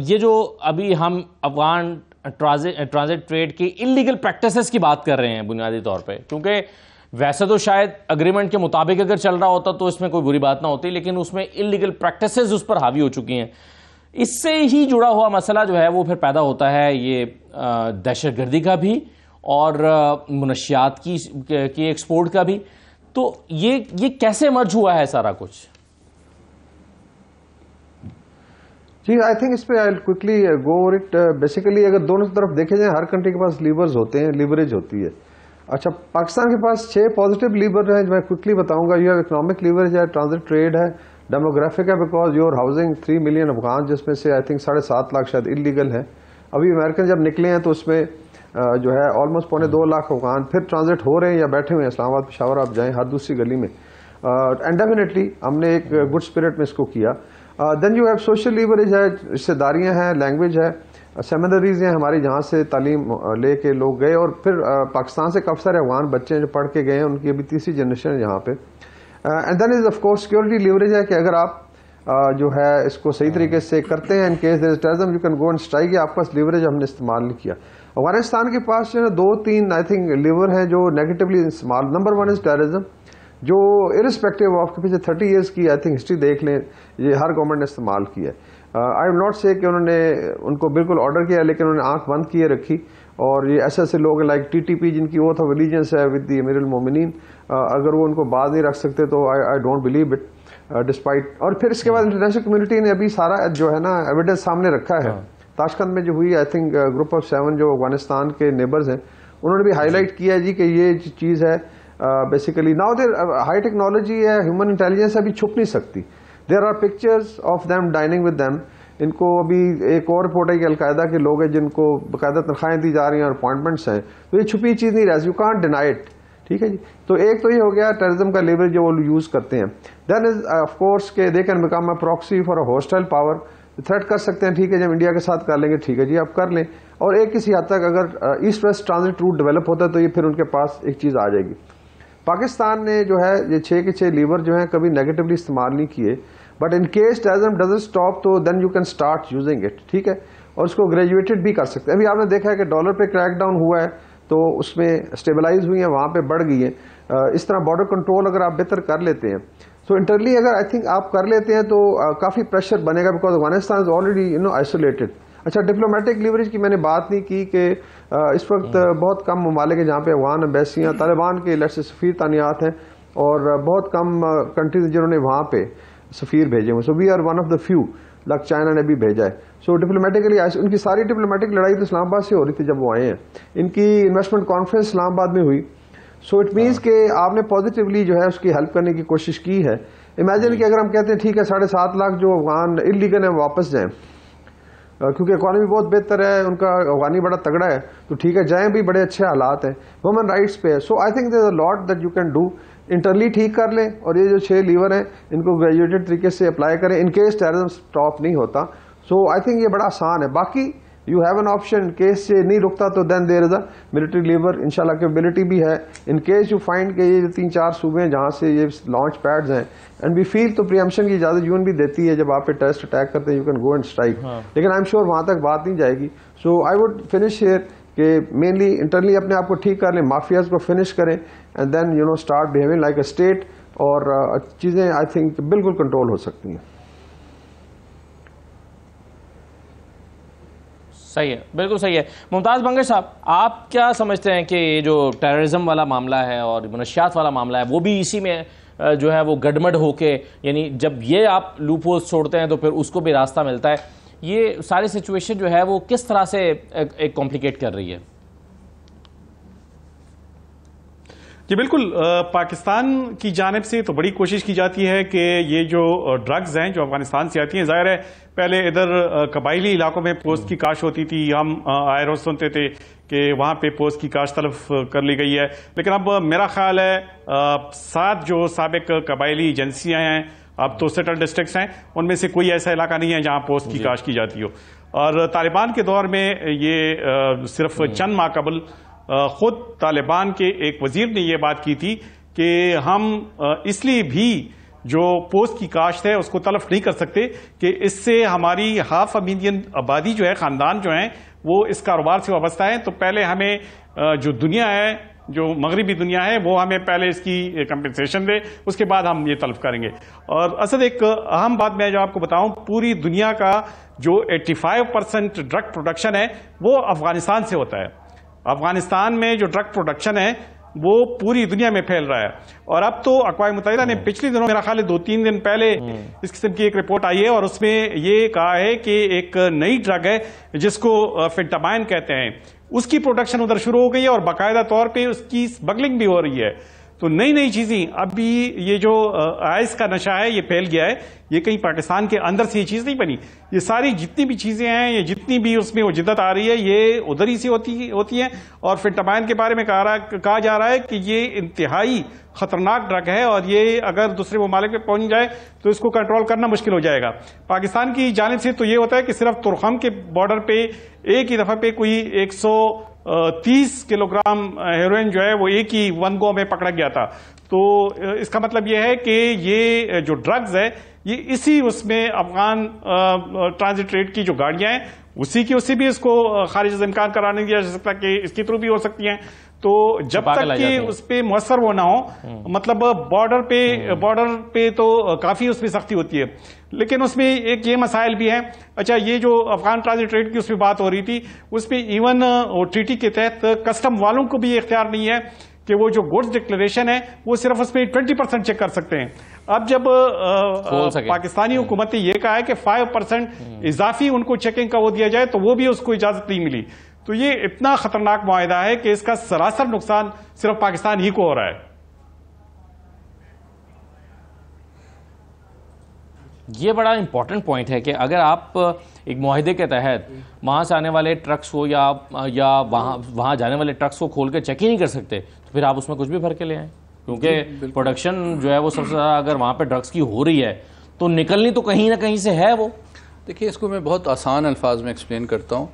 ये जो अभी हम अफगान ट्रांजिट ट्रेड की इलीगल प्रैक्टिसेस की बात कर रहे हैं बुनियादी तौर पे, क्योंकि वैसे तो शायद अग्रीमेंट के मुताबिक अगर चल रहा होता तो इसमें कोई बुरी बात ना होती, लेकिन उसमें इलीगल प्रैक्टिसेस उस पर हावी हो चुकी हैं। इससे ही जुड़ा हुआ मसला जो है वो फिर पैदा होता है ये दहशतगर्दी का भी और मनशियात की एक्सपोर्ट का भी। तो ये कैसे मर्ज हुआ है सारा कुछ? जी, आई थिंक इस पे I quickly go over it. Basically अगर दोनों तरफ देखे जाए, हर कंट्री के पास लीवर्स होते हैं, लीवरेज होती है। अच्छा, पाकिस्तान के पास 6 पॉजिटिव लीवर हैं, मैं क्विकली बताऊंगा। यह इकोनॉमिक लीवरेज है, ट्रांजिट ट्रेड है, डेमोग्राफिक है, because your housing 3 million Afghan, जिसमें से आई थिंक 7.5 लाख शायद इलीगल है। अभी अमेरिकन जब निकले हैं तो उसमें जो है ऑलमोस्ट 2.25 लाख अफगान फिर ट्रांजिट हो रहे हैं या बैठे हुए हैं। इस्लामाबाद पेशावर आप जाएं, हर दूसरी गली में। एंड डेफिनेटली हमने एक गुड स्पिरिट में इसको किया। Then you have social leverage है, रिश्तेदारियां हैं, लैंग्वेज है, सेमिनरीज हैं हमारी, जहाँ से तालीम ले के लोग गए, और फिर पाकिस्तान से काफ़ी सारे अफगान बच्चे जो पढ़ के गए हैं, उनकी अभी 3री जनरेशन है यहाँ पे। And then is of course security leverage है कि अगर आप जो है इसको सही तरीके से करते हैं, in case there is terrorism you can go and strike. आपका लीवरेज हमने इस्तेमाल नहीं किया। अफगानिस्तान के पास जो है 2-3 आई थिंक लीवर हैं जो नेगेटिवली इस्तेमाल। नंबर 1 इज टेररिज्म, जो इरिस्पेक्टिव ऑफ के पीछे 30 ईयर्स की आई थिंक हिस्ट्री देख लें, ये हर गवर्नमेंट ने इस्तेमाल किया है। आई विल नॉट से कि उन्होंने उनको बिल्कुल ऑर्डर किया, लेकिन उन्होंने आंख बंद किए रखी। और ये ऐसे लोग लाइक TTP जिनकी ओथ ऑफ एलिजेंस है विद द अमीरुल मोमिनीन, अगर वो उनको बात नहीं रख सकते तो I don't believe it despite. और फिर इसके बाद इंटरनेशनल कम्युनिटी ने अभी सारा जो है ना एविडेंस सामने रखा है। ताशकंद में जो हुई आई थिंक ग्रुप ऑफ 7 जो अफगानिस्तान के नेबर्स हैं, उन्होंने भी हाईलाइट किया है जी कि ये चीज़ है basically now there high technology है, ह्यूमन इंटेलिजेंस अभी छुप नहीं सकती। There are pictures of them dining with them. इनको अभी एक और रिपोर्ट है कि अलकायदा के लोग हैं जिनको बाकायदा तनख्वाहें दी जा रही हैं और अपॉइंटमेंट्स हैं, तो ये छुपी चीज़ नहीं रही, यू कांट डिनाई इट। ठीक है जी, तो एक तो ये हो गया टेररिज्म का लेवल जो वो यूज़ करते हैं। देन इज ऑफ कोर्स के they can become a proxy for a hostile power, threat कर सकते हैं। ठीक है, जब इंडिया के साथ कर लेंगे, ठीक है जी आप कर लें। और एक किसी हद तक अगर east west transit route develop होता है तो ये फिर उनके पास एक चीज़ आ जाएगी। पाकिस्तान ने जो है ये 6 के 6 लीवर जो है कभी नेगेटिवली इस्तेमाल नहीं किए, but in case terrorism doesn't stop तो then you can start using it. ठीक है, और उसको ग्रेजुएटेड भी कर सकते हैं। अभी आपने देखा है कि डॉलर पे क्रैकडाउन हुआ है तो उसमें स्टेबलाइज हुई है, वहाँ पे बढ़ गई है। इस तरह बॉर्डर कंट्रोल अगर आप बेहतर कर लेते हैं, सो इंटरली अगर आई थिंक आप कर लेते हैं तो काफ़ी प्रेशर बनेगा, because Afghanistan is already isolated. अच्छा, डिप्लोमेटिक लीवरेज की मैंने बात नहीं की कि इस वक्त बहुत कम ममालिक है जहाँ पे अफगान एम्बेसियाँ, तालिबान के लेट्स से सफ़ीर तानियात हैं, और बहुत कम कंट्रीज जिन्होंने वहाँ पे सफ़ीर भेजे हुए। So we are one of the few, like China ने भी भेजा है। सो डिप्लोमेटिकली उनकी सारी डिप्लोमेटिक लड़ाई तो इस्लामाबाद से हो रही थी जब वो आए हैं। इनकी इन्वेस्टमेंट कॉन्फ्रेंस इस्लामाबाद में हुई। सो इट मीन्स कि आपने पॉजिटिवली जो है उसकी हेल्प करने की कोशिश की है। इमेजिन कि अगर हम कहते हैं ठीक है 7.5 लाख जो अफगान इलीगल है वापस जाएं, क्योंकि इकॉनमी बहुत बेहतर है, उनका अफगानी बड़ा तगड़ा है, तो ठीक है जाएं भी, बड़े अच्छे हालात हैं, वुमेन राइट्स पे है। So I think there is a lot that you can do. Internally ठीक कर लें और ये जो 6 लीवर हैं इनको ग्रेजुएटेड तरीके से अप्लाई करें इन केस टेररिज्म स्टॉप नहीं होता। सो आई थिंक ये बड़ा आसान है। बाकी you have an option, case से नहीं रुकता तो then there is a military lever, इंशाल्लाह कैपेबिलिटी भी है। इन केस यू फाइंड के ये 3-4 सूबे हैं जहाँ से ये लॉन्च पैड्स हैं एंड वी फील, तो प्रियम्पशन की इजाजत यूएन भी देती है, जब आप पे टेस्ट अटैक करते हैं you can go and strike, लेकिन आई एम श्योर वहां तक बात नहीं जाएगी। सो आई वुड फिनिश हियर कि मेनली इंटरनली अपने आप को ठीक कर लें, माफियाज को फिनिश करें and then you know start behaving like a state, और चीजें आई थिंक बिल्कुल कंट्रोल हो सकती हैं। सही है, बिल्कुल सही है। मुमताज़ बंगर साहब, आप क्या समझते हैं कि ये जो टेररिज्म वाला मामला है और मनशियात वाला मामला है वो भी इसी में जो है वो गड़मड़ होके, यानी जब ये आप लूप होल्स छोड़ते हैं तो फिर उसको भी रास्ता मिलता है, ये सारी सिचुएशन जो है वो किस तरह से एक कॉम्प्लिकेट कर रही है? जी बिल्कुल, पाकिस्तान की जानिब से तो बड़ी कोशिश की जाती है कि ये जो ड्रग्स हैं जो अफगानिस्तान से आती हैं, जाहिर है पहले इधर कबायली इलाकों में पोस्ट की काश होती थी, हम आए रोज सुनते थे कि वहां पे पोस्ट की काश तलफ कर ली गई है, लेकिन अब मेरा ख्याल है 7 जो साबिक कबायली एजेंसियां हैं, अब तो सेटल डिस्ट्रिक्ट्स हैं, उनमें से कोई ऐसा इलाका नहीं है जहां पोस्ट की काश की जाती हो। और तालिबान के दौर में ये सिर्फ चंद माह कबल खुद तालिबान के एक वजीर ने यह बात की थी कि हम इसलिए भी जो पोस्ट की काश्त है उसको तलफ नहीं कर सकते कि इससे हमारी हाफ अमीनियन आबादी जो है, खानदान जो है, वो इस कारोबार से वाबस्ता है, तो पहले हमें जो दुनिया है, जो मगरबी दुनिया है, वो हमें पहले इसकी कंपेंसेशन दे, उसके बाद हम ये तलब करेंगे। और असल एक अहम बात मैं जो आपको बताऊं, पूरी दुनिया का जो 85% ड्रग प्रोडक्शन है वो अफगानिस्तान से होता है। अफगानिस्तान में जो ड्रग प्रोडक्शन है वो पूरी दुनिया में फैल रहा है। और अब तो अक़वाम मुत्तहिदा ने पिछले दिनों, मेरा ख्याल है 2-3 दिन पहले, इस किस्म की एक रिपोर्ट आई है और उसमें ये कहा है कि एक नई ड्रग है जिसको फेंटामाइन कहते हैं, उसकी प्रोडक्शन उधर शुरू हो गई है और बाकायदा तौर पे उसकी स्मगलिंग भी हो रही है। तो नई नई चीजें, अभी ये जो आइस का नशा है ये फैल गया है, ये कहीं पाकिस्तान के अंदर से ये चीज नहीं बनी, ये सारी जितनी भी चीजें हैं, ये जितनी भी उसमें वो जिद्दत आ रही है, ये उधर ही से होती है। और फेंटामाइन के बारे में कहा जा रहा है कि ये इंतहाई खतरनाक ड्रग है और ये अगर दूसरे ममालिक में पहुंच जाए तो इसको कंट्रोल करना मुश्किल हो जाएगा। पाकिस्तान की जानिब से तो ये होता है कि सिर्फ तुरखम के बॉर्डर पे एक ही दफा पे कोई 130 किलोग्राम हेरोइन जो है वो एक ही वन गो में पकड़ा गया था। तो इसका मतलब यह है कि ये जो ड्रग्स है ये इसी उसमें अफगान ट्रांजिट ट्रेड की जो गाड़ियां हैं उसी भी इसको खारिज इम्कान करार नहीं दिया जा सकता कि इसके थ्रू भी हो सकती हैं। तो जब तक कि उस पर मुअस्सर वो ना हो, मतलब बॉर्डर पे तो काफी उसमें सख्ती होती है, लेकिन उसमें एक ये मसाइल भी हैं। अच्छा, ये जो अफगान ट्रांजिट ट्रेड की उसमें बात हो रही थी, उसमें इवन ट्रीटी के तहत कस्टम वालों को भी ये इख्तियार नहीं है कि वो जो गुड्स डिक्लेरेशन है वो सिर्फ उसमें 20% चेक कर सकते हैं। अब जब पाकिस्तानी हुकूमत ने यह कहा है कि 5% इजाफी उनको चेकिंग का वो दिया जाए, तो वो भी उसको इजाजत नहीं मिली। तो ये इतना खतरनाक मुआहिदा है कि इसका सरासर नुकसान सिर्फ पाकिस्तान ही को हो रहा है। ये बड़ा इंपॉर्टेंट पॉइंट है कि अगर आप एक मुआहिदे के तहत वहां से आने वाले ट्रक्स को या वहां जाने वाले ट्रक्स को खोल के चेक ही नहीं कर सकते, तो फिर आप उसमें कुछ भी भर के ले आए, क्योंकि प्रोडक्शन जो है वो सबसे ज़्यादा अगर वहां पे ड्रग्स की हो रही है तो निकलनी तो कहीं ना कहीं से है। वो देखिए, इसको मैं बहुत आसान अल्फाज में एक्सप्लेन करता हूँ।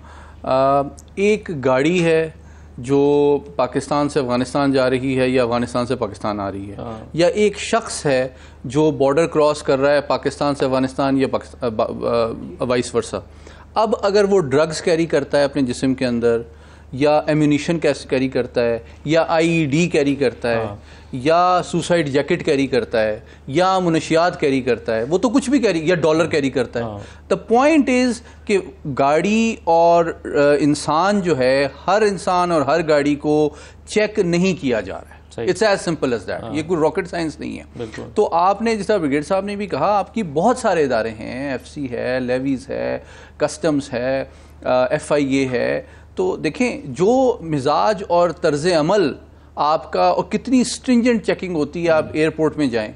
एक गाड़ी है जो पाकिस्तान से अफगानिस्तान जा रही है या अफगानिस्तान से पाकिस्तान आ रही है, या एक शख्स है जो बॉर्डर क्रॉस कर रहा है पाकिस्तान से अफगानिस्तान या वाइस वर्सा। अब अगर वो ड्रग्स कैरी करता है अपने जिस्म के अंदर, या एम्यूनिशन कैरी करता है, या आईईडी कैरी करता है, या सुसाइड जैकेट कैरी करता है, या मुनशियात कैरी करता है, वो तो कुछ भी कैरी, या डॉलर कैरी करता है। द पॉइंट इज कि गाड़ी और इंसान जो है, हर इंसान और हर गाड़ी को चेक नहीं किया जा रहा है। It's as simple as that. ये कोई रॉकेट साइंस नहीं है। तो आपने, जिस तरह ब्रिगेड साहब ने भी कहा, आपकी बहुत सारे इदारे हैं, एफसी है, लेवीज है, कस्टम्स है, FIA है। तो देखें, जो मिजाज और तर्ज अमल आपका, और कितनी स्ट्रिंजेंट चेकिंग होती है। आप एयरपोर्ट में जाएं,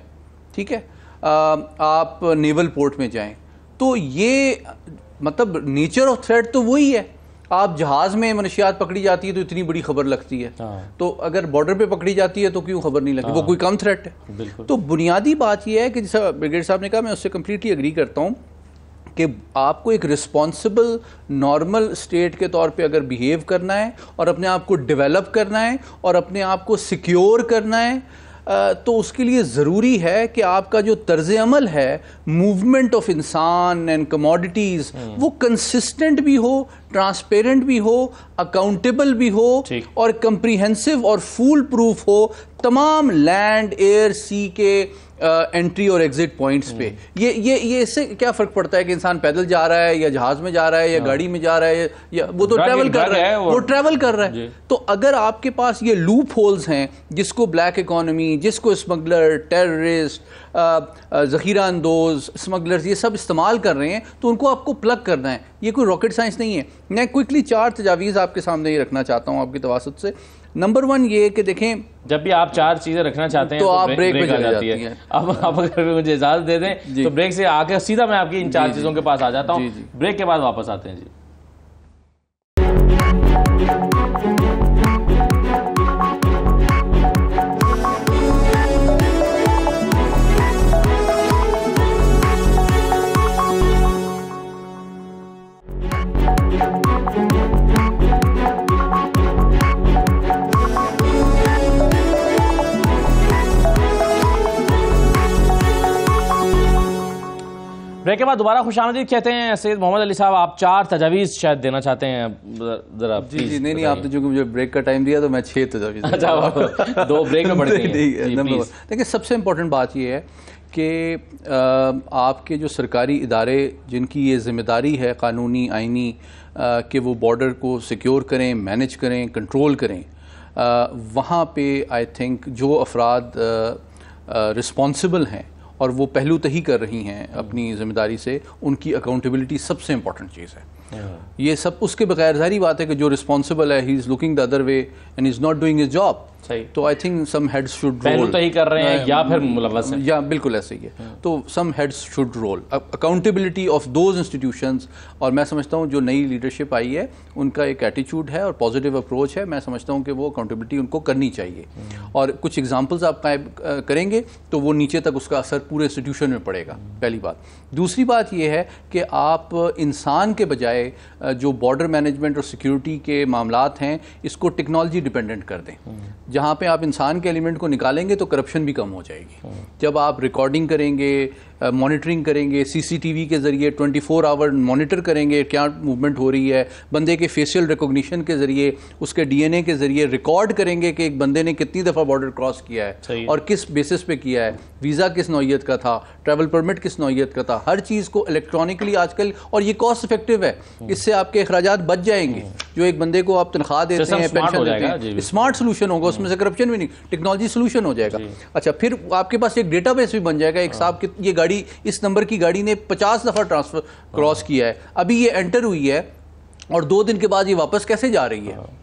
ठीक है, आप नेवल पोर्ट में जाएं, तो ये मतलब नेचर ऑफ थ्रेट तो वही है। आप जहाज में मनशियात पकड़ी जाती है तो इतनी बड़ी खबर लगती है, तो अगर बॉर्डर पे पकड़ी जाती है तो क्यों खबर नहीं लगती? वो कोई कम थ्रेट है। तो बुनियादी बात यह है कि जैसा ब्रिगेड साहब ने कहा, मैं उससे कंप्लीटली एग्री करता हूँ कि आपको एक रिस्पॉन्सिबल नॉर्मल स्टेट के तौर पे अगर बिहेव करना है और अपने आप को डेवलप करना है और अपने आप को सिक्योर करना है, तो उसके लिए ज़रूरी है कि आपका जो तर्ज अमल है, मूवमेंट ऑफ इंसान एंड कमोडिटीज़, वो कंसिस्टेंट भी हो, ट्रांसपेरेंट भी हो, अकाउंटेबल भी हो और कंप्रीहेंसिव और फूल प्रूफ हो तमाम लैंड, एयर, सी के एंट्री और एग्जिट पॉइंट्स पे। ये इससे क्या फर्क पड़ता है कि इंसान पैदल जा रहा है या जहाज में जा रहा है या गाड़ी में जा रहा है या वो तो ट्रैवल कर रहा है, वो ट्रैवल कर रहा है। तो अगर आपके पास ये लूप होल्स हैं जिसको ब्लैक इकोनॉमी, जिसको स्मगलर, टेररिस्ट, ज़ख़ीरा अंदोज, स्मगलर्स ये सब इस्तेमाल कर रहे हैं, तो उनको आपको प्लग करना है। ये कोई रॉकेट साइंस नहीं है। मैं क्विकली 4 तजावीज़ आपके सामने ये रखना चाहता हूँ आपकी तवासुत से। नंबर 1 ये कि देखें, जब भी आप 4 चीजें रखना चाहते हैं तो आप ब्रेक में चले जाती है। अब अगर मुझे इजाजत दे दें तो ब्रेक से आके सीधा मैं आपकी इन 4 चीजों के पास आ जाता हूँ। ब्रेक के बाद वापस आते हैं जी। ब्रेक के बाद दोबारा खुशामदीद कहते हैं। सैयद मोहम्मद अली साहब, आप 4 तजावीज़ शायद देना चाहते हैं, जरा जी नहीं, आपने जो मुझे ब्रेक का टाइम दिया तो मैं 6 तजावीज़। अच्छा, 2 ब्रेक में बढ़ती हैं। देखिए, सबसे इंपॉर्टेंट बात यह है कि आपके जो सरकारी इदारे जिनकी ये जिम्मेदारी है कानूनी आइनी कि वो बॉर्डर को सिक्योर करें, मैनेज करें, कंट्रोल करें, वहाँ पे आई थिंक जो अफराद रिस्पॉन्सिबल हैं और वो पहलू तही कर रही हैं अपनी जिम्मेदारी से, उनकी अकाउंटेबिलिटी सबसे इंपॉर्टेंट चीज़ है। ये सब उसके बगैर जारी बात है कि जो रिस्पॉन्सिबल है, he is looking the other way and is not doing his job. तो I think some heads should roll, तही कर रहे हैं या फिर मुलव्वस हैं, या बिल्कुल ऐसे ही है। तो some heads should roll accountability of those institutions. और मैं समझता हूँ जो नई लीडरशिप आई है उनका एक एटीट्यूड है और पॉजिटिव अप्रोच है। मैं समझता हूँ कि वो अकाउंटेबिलिटी उनको करनी चाहिए और कुछ एग्जाम्पल्स आप कायम करेंगे तो वो नीचे तक उसका असर पूरे इंस्टीट्यूशन में पड़ेगा, पहली बात। दूसरी बात यह है कि आप इंसान के बजाय जो बॉर्डर मैनेजमेंट और सिक्योरिटी के मामलात हैं इसको टेक्नोलॉजी डिपेंडेंट कर दें। जहाँ पे आप इंसान के एलिमेंट को निकालेंगे तो करप्शन भी कम हो जाएगी। जब आप रिकॉर्डिंग करेंगे, मॉनिटरिंग करेंगे, सीसीटीवी के ज़रिए 24 आवर मॉनिटर करेंगे क्या मूवमेंट हो रही है, बंदे के फेशियल रिकॉग्निशन के ज़रिए, उसके डीएनए के ज़रिए रिकॉर्ड करेंगे कि एक बंदे ने कितनी दफ़ा बॉर्डर क्रॉस किया है और किस बेसिस पे किया है, वीज़ा किस नौइयत का था, ट्रैवल परमिट किस नौइयत का था, हर चीज़ को इलेक्ट्रॉनिकली आजकल। और ये कॉस्ट इफेक्टिव है, इससे आपके अखराजात बच जाएंगे। जो एक बंदे को आप तनख्वाह देते हैं, पेंशन देते हैं, स्मार्ट सोल्यूशन होगा, उसमें से करप्शन भी नहीं, टेक्नोलॉजी सोल्यूशन हो जाएगा। अच्छा, फिर आपके पास एक डेटाबेस भी बन जाएगा, एक साहब ये गाड़ी, इस नंबर की गाड़ी ने 50 दफ़ा ट्रांसफर क्रॉस किया है, अभी ये एंटर हुई है और 2 दिन के बाद ये वापस कैसे जा रही है।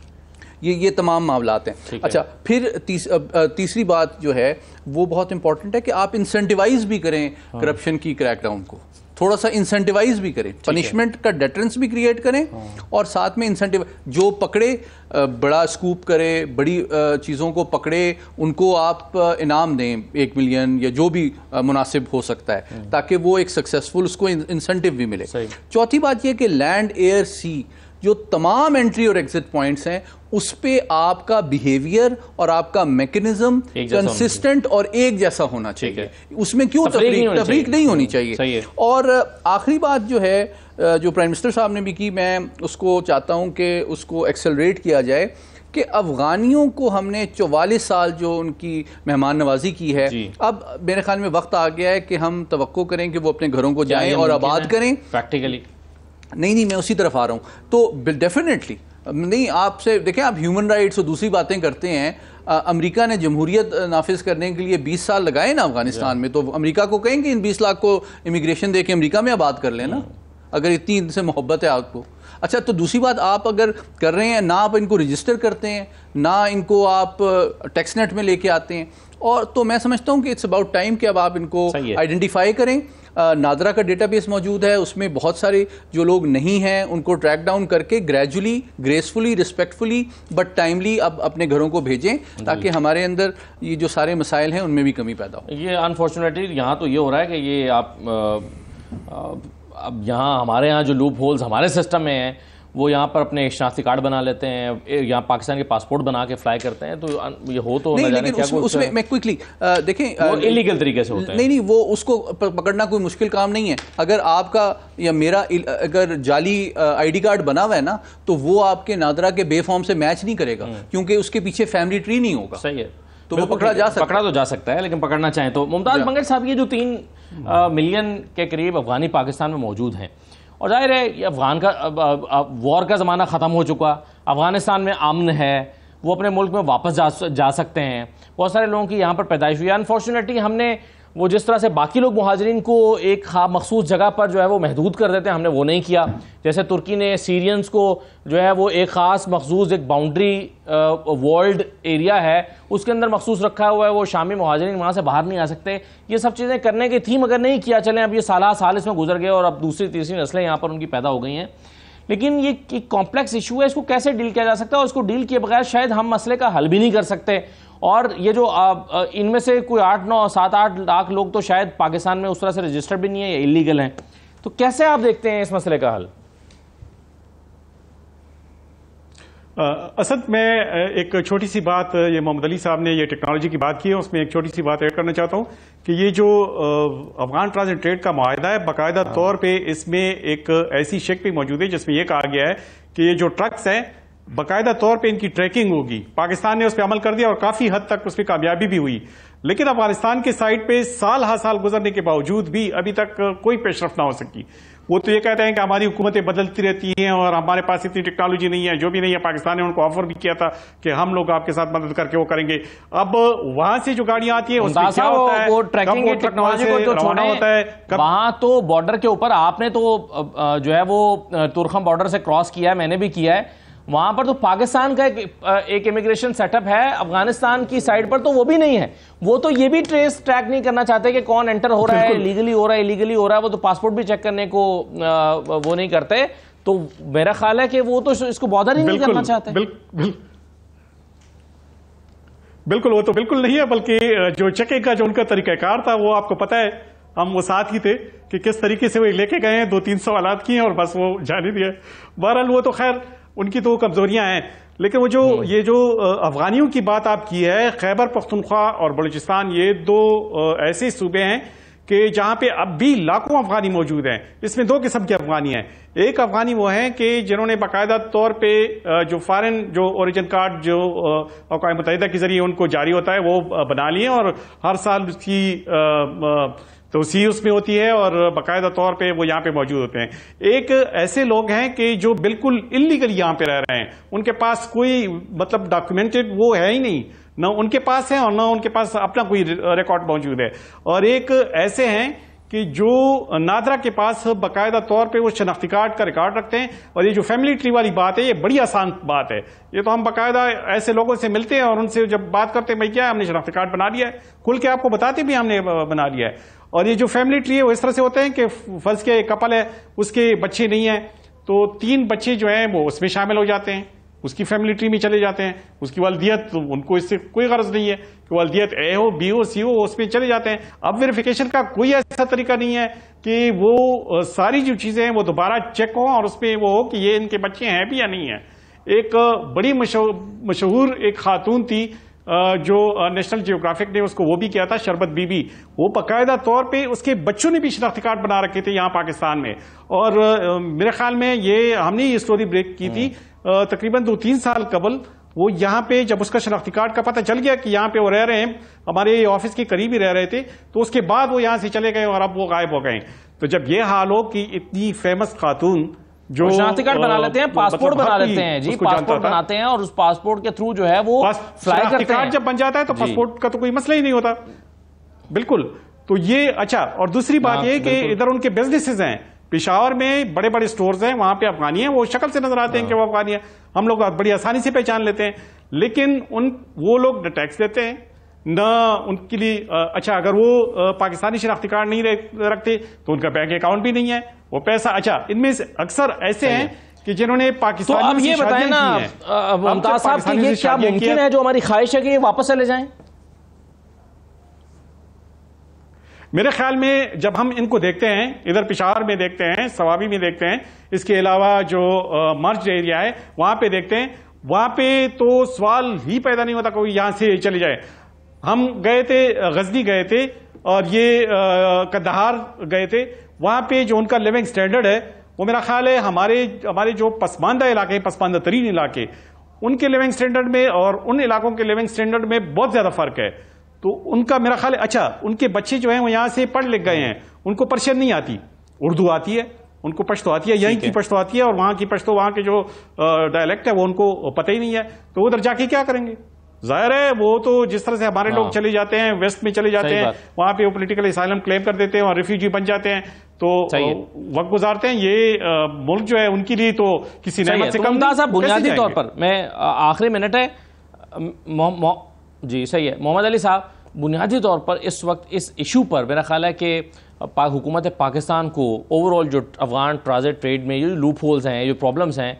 ये तमाम मामलात हैं। अच्छा, फिर तीसरी बात जो है वो बहुत इंपॉर्टेंट है कि आप इंसेंटिवाइज भी करें करप्शन की क्रैकडाउन को, थोड़ा सा इंसेंटिवाइज भी करें, पनिशमेंट का डेटरेंस भी क्रिएट करें और साथ में इंसेंटिव, जो पकड़े बड़ा स्कूप करे, बड़ी चीज़ों को पकड़े, उनको आप इनाम दें 1 मिलियन या जो भी मुनासिब हो सकता है, ताकि वो एक सक्सेसफुल, उसको इंसेंटिव भी मिले। चौथी बात यह कि लैंड, एयर, सी जो तमाम एंट्री और एग्जिट पॉइंट्स हैं उस पे आपका बिहेवियर और आपका मैकेनिज्म कंसिस्टेंट और एक जैसा होना चाहिए। उसमें क्यों तफरीक नहीं होनी चाहिए। और आखिरी बात जो है, जो प्राइम मिनिस्टर साहब ने भी की, मैं उसको चाहता हूं कि उसको एक्सेलरेट किया जाए कि अफगानियों को हमने 44 साल जो उनकी मेहमान नवाजी की है, अब मेरे ख्याल में वक्त आ गया है कि हम तवक्को करें कि वो अपने घरों को जाएं और आबाद करें प्रैक्टिकली। नहीं, मैं उसी तरफ आ रहा हूँ। तो डेफिनेटली नहीं, आपसे देखें, आप ह्यूमन राइट्स और दूसरी बातें करते हैं। अमेरिका ने जमहूरियत नाफिज करने के लिए 20 साल लगाए ना अफगानिस्तान में, तो अमेरिका को कहेंगे इन 20 लाख को इमिग्रेशन दे के अमेरिका में आबाद कर लेना, अगर इतनी इनसे मोहब्बत है आपको। अच्छा, तो दूसरी बात, आप अगर कर रहे हैं ना, आप इनको रजिस्टर करते हैं ना, इनको आप टैक्स नेट में लेके आते हैं, और तो मैं समझता हूँ कि इट्स अबाउट टाइम कि अब आप इनको आइडेंटिफाई करें। नादरा का डेटाबेस मौजूद है, उसमें बहुत सारे जो लोग नहीं हैं उनको ट्रैक डाउन करके gradually, gracefully, respectfully but timely अब अपने घरों को भेजें, ताकि हमारे अंदर ये जो सारे मसाइल हैं उनमें भी कमी पैदा हो। ये अनफॉर्चुनेटली यहाँ तो ये हो रहा है कि ये आप अब यहाँ हमारे यहाँ जो लूप होल्स हमारे सिस्टम में हैं, वो यहाँ पर अपने शनाख्ती कार्ड बना लेते हैं, यहाँ पाकिस्तान के पासपोर्ट बना के फ्लाई करते हैं, तो ये हो तो नहीं, लेकिन उसमें मैं क्विकली देखें इलीगल तरीके से होते हैं। नहीं, वो उसको पकड़ना कोई मुश्किल काम नहीं है। अगर आपका या मेरा अगर जाली आईडी कार्ड बना हुआ है ना, तो वो आपके नादरा के बे फॉर्म से मैच नहीं करेगा, क्योंकि उसके पीछे फैमिली ट्री नहीं होगा। सही है, तो वो पकड़ा तो जा सकता है, लेकिन पकड़ना चाहें तो। मुमताज मंगल साहब, ये जो 3 मिलियन के करीब अफगानी पाकिस्तान में मौजूद हैं, और जाहिर है ये अफगान का वॉर का ज़माना ख़त्म हो चुका, अफगानिस्तान में अमन है, वो अपने मुल्क में वापस जा सकते हैं। बहुत सारे लोगों की यहाँ पर पैदाइश हुई है। अनफॉर्चुनेटली हमने वो जिस तरह से बाकी लोग मुहाजिरीन को एक मखसूस जगह पर जो है वो महदूद कर देते हैं, हमने वो नहीं किया। जैसे तुर्की ने सीरियंस को जो है वो एक ख़ास मखसूस एक बाउंड्री वॉल्ड एरिया है उसके अंदर मखसूस रखा हुआ है, वो शामी मुहाजिरीन वहाँ से बाहर नहीं आ सकते। ये सब चीज़ें करने की थी, मगर नहीं किया। चलें, अब ये साल इसमें गुजर गए और अब दूसरी तीसरी नस्लें यहाँ पर उनकी पैदा हो गई हैं। लेकिन ये एक कॉम्प्लेक्स इशू है, इसको कैसे डील किया जा सकता है, और इसको डील किए बगैर शायद हम मसले का हल भी नहीं कर सकते। और ये जो इनमें से कोई 7-8 लाख लोग तो शायद पाकिस्तान में उस तरह से रजिस्टर्ड भी नहीं है या इलीगल हैं, तो कैसे आप देखते हैं इस मसले का हल? असद, मैं एक छोटी सी बात, ये मोहम्मद अली साहब ने ये टेक्नोलॉजी की बात की है, उसमें एक छोटी सी बात ऐड करना चाहता हूं कि ये जो अफगान ट्रांजिट ट्रेड का मुआहदा है, बाकायदा तौर पे इसमें एक ऐसी शेक भी मौजूद है जिसमें यह कहा गया है कि ये जो ट्रक्स हैं बाकायदा तौर पे इनकी ट्रैकिंग होगी। पाकिस्तान ने उस पर अमल कर दिया और काफी हद तक उस पर कामयाबी भी हुई, लेकिन अफगानिस्तान के साइड पे साल हर साल गुजरने के बावजूद भी अभी तक कोई पेशरफ ना हो सकी। वो तो ये कहते हैं कि हमारी हुकूमतें बदलती रहती हैं और हमारे पास इतनी टेक्नोलॉजी नहीं है, जो भी नहीं है। पाकिस्तान ने उनको ऑफर भी किया था कि हम लोग आपके साथ मदद करके वो करेंगे। अब वहां से जो गाड़ियां आती है उसमें क्या होता है, वो ट्रैकिंग की टेक्नोलॉजी को तो छोड़ना होता है। वहां तो बॉर्डर के ऊपर आपने तो जो है वो तुर्खम बॉर्डर से क्रॉस किया है, मैंने भी किया है, वहां पर तो पाकिस्तान का एक इमिग्रेशन सेटअप है, अफगानिस्तान की साइड पर तो वो भी नहीं है। वो तो ये भी ट्रैक नहीं करना चाहते कि कौन एंटर हो रहा है, लीगली हो रहा है, इलीगली हो रहा है। वो तो पासपोर्ट भी चेक करने को वो नहीं करते। तो मेरा ख्याल है कि वो तो इसको बॉदर ही नहीं करना चाहते। बिल्कुल, वो तो बिल्कुल नहीं है, बल्कि जो चेकिंग का जो उनका तरीकाकार था वो आपको पता है, हम वो साथ ही थे कि किस तरीके से वो लेके गए हैं, 2-3 सवालात किए और बस वो जाने दिया। बहरहाल वो तो खैर उनकी तो कमजोरियां हैं, लेकिन वो जो ये जो अफगानियों की बात आप की है, खैबर पख्तूनख्वा और बलूचिस्तान, ये 2 ऐसे सूबे हैं कि जहां पे अब भी लाखों अफगानी मौजूद हैं। इसमें 2 किस्म के अफगानी हैं। एक अफगानी वो हैं कि जिन्होंने बाकायदा तौर पे जो फॉरेन जो ओरिजिन कार्ड जो अक़वाम मुत्तहिदा के जरिए उनको जारी होता है वो बना लिए और हर साल उसकी तोसी उसमें होती है और बाकायदा तौर पे वो यहाँ पे मौजूद होते हैं। एक ऐसे लोग हैं कि जो बिल्कुल इल्लीगल यहाँ पे रह रहे हैं, उनके पास कोई मतलब डॉक्यूमेंटेड वो है ही नहीं, न उनके पास है और न उनके पास अपना कोई रिकॉर्ड मौजूद है। और एक ऐसे हैं कि जो नादरा के पास बाकायदा तौर पे वो शनाख्ती कार्ड का रिकॉर्ड रखते हैं। और ये जो फैमिली ट्री वाली बात है, ये बड़ी आसान बात है। ये तो हम बाकायदा ऐसे लोगों से मिलते हैं और उनसे जब बात करते हैं, भाई क्या हमने शनाख्ती कार्ड बना लिया है, खुल के आपको बताते भी हमने बना लिया है। और ये जो फैमिली ट्री है वो इस तरह से होते हैं कि फर्ज के एक कपल है, उसके बच्चे नहीं है, तो 3 बच्चे जो हैं वो उसमें शामिल हो जाते हैं, उसकी फैमिली ट्री में चले जाते हैं। उसकी वालदियत, तो उनको इससे कोई गरज नहीं है कि वालदियत ए हो, बी हो, सी हो, उसमें चले जाते हैं। अब वेरिफिकेशन का कोई ऐसा तरीका नहीं है कि वो सारी जो चीजें हैं वो दोबारा चेक हो और उसमें वो हो कि ये इनके बच्चे हैं भी या नहीं है। एक बड़ी मशहूर एक खातून थी जो नेशनल जियोग्राफिक ने उसको वो भी किया था, शरबत बीबी, वो बाकायदा तौर पे उसके बच्चों ने भी शनाख्ती कार्ड बना रखे थे यहाँ पाकिस्तान में। और मेरे ख्याल में ये हमने ये स्टोरी ब्रेक की थी तकरीबन 2-3 साल कबल। वो यहाँ पे जब उसका शनाख्ती कार्ड का पता चल गया कि यहाँ पे वो रह रहे हैं, हमारे ऑफिस के करीब ही रह रहे थे, तो उसके बाद वो यहाँ से चले गए और अब वो गायब हो गए। तो जब ये हाल हो कि इतनी फेमस खातून जो शनाख्ती कार्ड बना लेते हैं, पासपोर्ट बना लेते हैं जी, पासपोर्ट बनाते हैं और उस पासपोर्ट के थ्रू जो है वो फ्लाई करते हैं। जब बन जाता है तो पासपोर्ट का तो कोई मसला ही नहीं होता। बिल्कुल। तो ये अच्छा, और दूसरी बात ये कि इधर उनके बिजनेसेस हैं, पेशावर में बड़े बड़े स्टोर्स हैं, वहां पे अफगानी हैं, वो शक्ल से नजर आते हैं कि वो अफगानी है, हम लोग बड़ी आसानी से पहचान लेते हैं। लेकिन वो लोग न टैक्स देते हैं न उनके लिए अच्छा, अगर वो पाकिस्तानी शनाख्ती कार्ड नहीं रखते तो उनका बैंक अकाउंट भी नहीं है, वो पैसा अच्छा, इनमें से अक्सर ऐसे हैं कि जिन्होंने पाकिस्तान। तो अब ये बताएं ना मुमताज साहब कि ये क्या मुमकिन है, जो हमारी ख्वाहिश है कि ये वापस चले जाएं? मेरे ख्याल में जब हम इनको देखते हैं, इधर पिशावर में देखते हैं, सवाबी में देखते हैं, इसके अलावा जो मर्ज एरिया है वहां पे देखते हैं, वहां पे तो सवाल ही पैदा नहीं होता कोई यहां से चले जाए। हम गए थे, गजनी गए थे और ये कंदहार गए थे, वहां पे जो उनका लिविंग स्टैंडर्ड है वो मेरा ख्याल है हमारे जो पसमानदा इलाके, पसमानदा तरीन इलाके, उनके लिविंग स्टैंडर्ड में और उन इलाकों के लिविंग स्टैंडर्ड में बहुत ज्यादा फर्क है। तो उनका मेरा ख्याल है, अच्छा उनके बच्चे जो हैं वो यहां से पढ़ लिख गए हैं, उनको पर्शियन नहीं आती, उर्दू आती है, उनको पश्तो आती है, यहीं की पश्तो आती है, और वहां की पश्तो, वहां के जो डायलेक्ट है वो उनको पता ही नहीं है, तो उधर जाके क्या करेंगे? जाहिर है वो तो जिस तरह से हमारे लोग चले जाते हैं, वेस्ट में चले जाते हैं, वहां पे वो पॉलिटिकल असाइलम क्लेम कर देते हैं और रिफ्यूजी बन जाते हैं, तो वक्त गुजारते हैं। ये मुल्क जो है उनके लिए तो किसी नेमत से कम नहीं। बुनियादी तौर पर मैं आखिरी मिनट है जी, सही है मोहम्मद अली साहब, बुनियादी तौर पर इस वक्त इस इशू पर मेरा ख्याल है कि हुकूमत पाकिस्तान को ओवरऑल जो अफगान ट्रांजिट ट्रेड में जो लूप होल्स हैं, जो प्रॉब्लम्स हैं,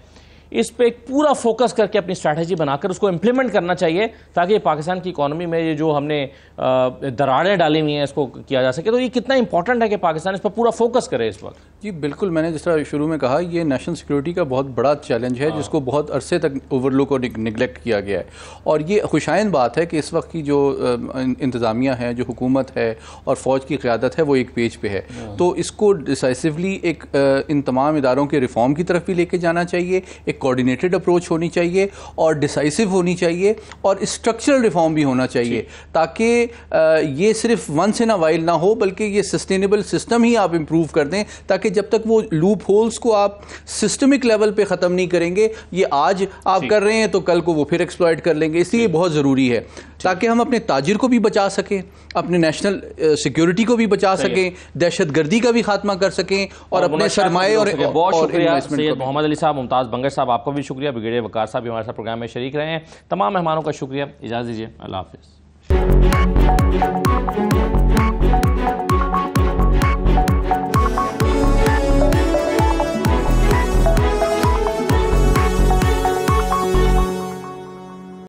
इस पे एक पूरा फोकस करके अपनी स्ट्रैटेजी बनाकर उसको इम्प्लीमेंट करना चाहिए, ताकि पाकिस्तान की इकोनॉमी में ये जो हमने दरारें डाली हुई हैं इसको किया जा सके। तो ये कितना इंपॉर्टेंट है कि पाकिस्तान इस पर पूरा फोकस करे इस वक्त? जी बिल्कुल, मैंने जिस तरह शुरू में कहा, ये नेशनल सिक्योरिटी का बहुत बड़ा चैलेंज है जिसको बहुत अरसे तक ओवरलुक और निगलेक्ट किया गया है। और ये खुशाइन बात है कि इस वक्त की जो इंतज़ामिया है, जो हुकूमत है और फ़ौज की क़यादत है, वो एक पेज पे है। तो इसको डिसाइसिवली एक इन तमाम इदारों के रिफॉर्म की तरफ भी लेके जाना चाहिए, एक कोऑर्डिनेटेड अप्रोच होनी चाहिए और डिसाइसिव होनी चाहिए और स्ट्रक्चरल रिफॉर्म भी होना चाहिए, ताकि ये सिर्फ वंस इन अ वाइल ना हो, बल्कि ये सस्टेनेबल सिस्टम ही आप इम्प्रूव कर दें, ताकि जब तक वो लूप होल्स को आप सिस्टमिक लेवल पे ख़त्म नहीं करेंगे, ये आज आप कर रहे हैं तो कल को वो फिर एक्सप्लॉइट कर लेंगे। इसलिए बहुत ज़रूरी है ताकि हम अपने ताजिर को भी बचा सकें, अपने नेशनल सिक्योरिटी को भी बचा सकें, दहशतगर्दी का भी खात्मा कर सकें और अपने सरमाए और सैयद मोहम्मद अली साहब, मुमताज़ बंगश साहब, आपको भी शुक्रिया, ब्रिगेडियर वकार साहब भी हमारे साथ प्रोग्राम में शरीक रहे हैं। तमाम मेहमानों का शुक्रिया, इजाज़त दीजिए, अल्लाह हाफ़िज़।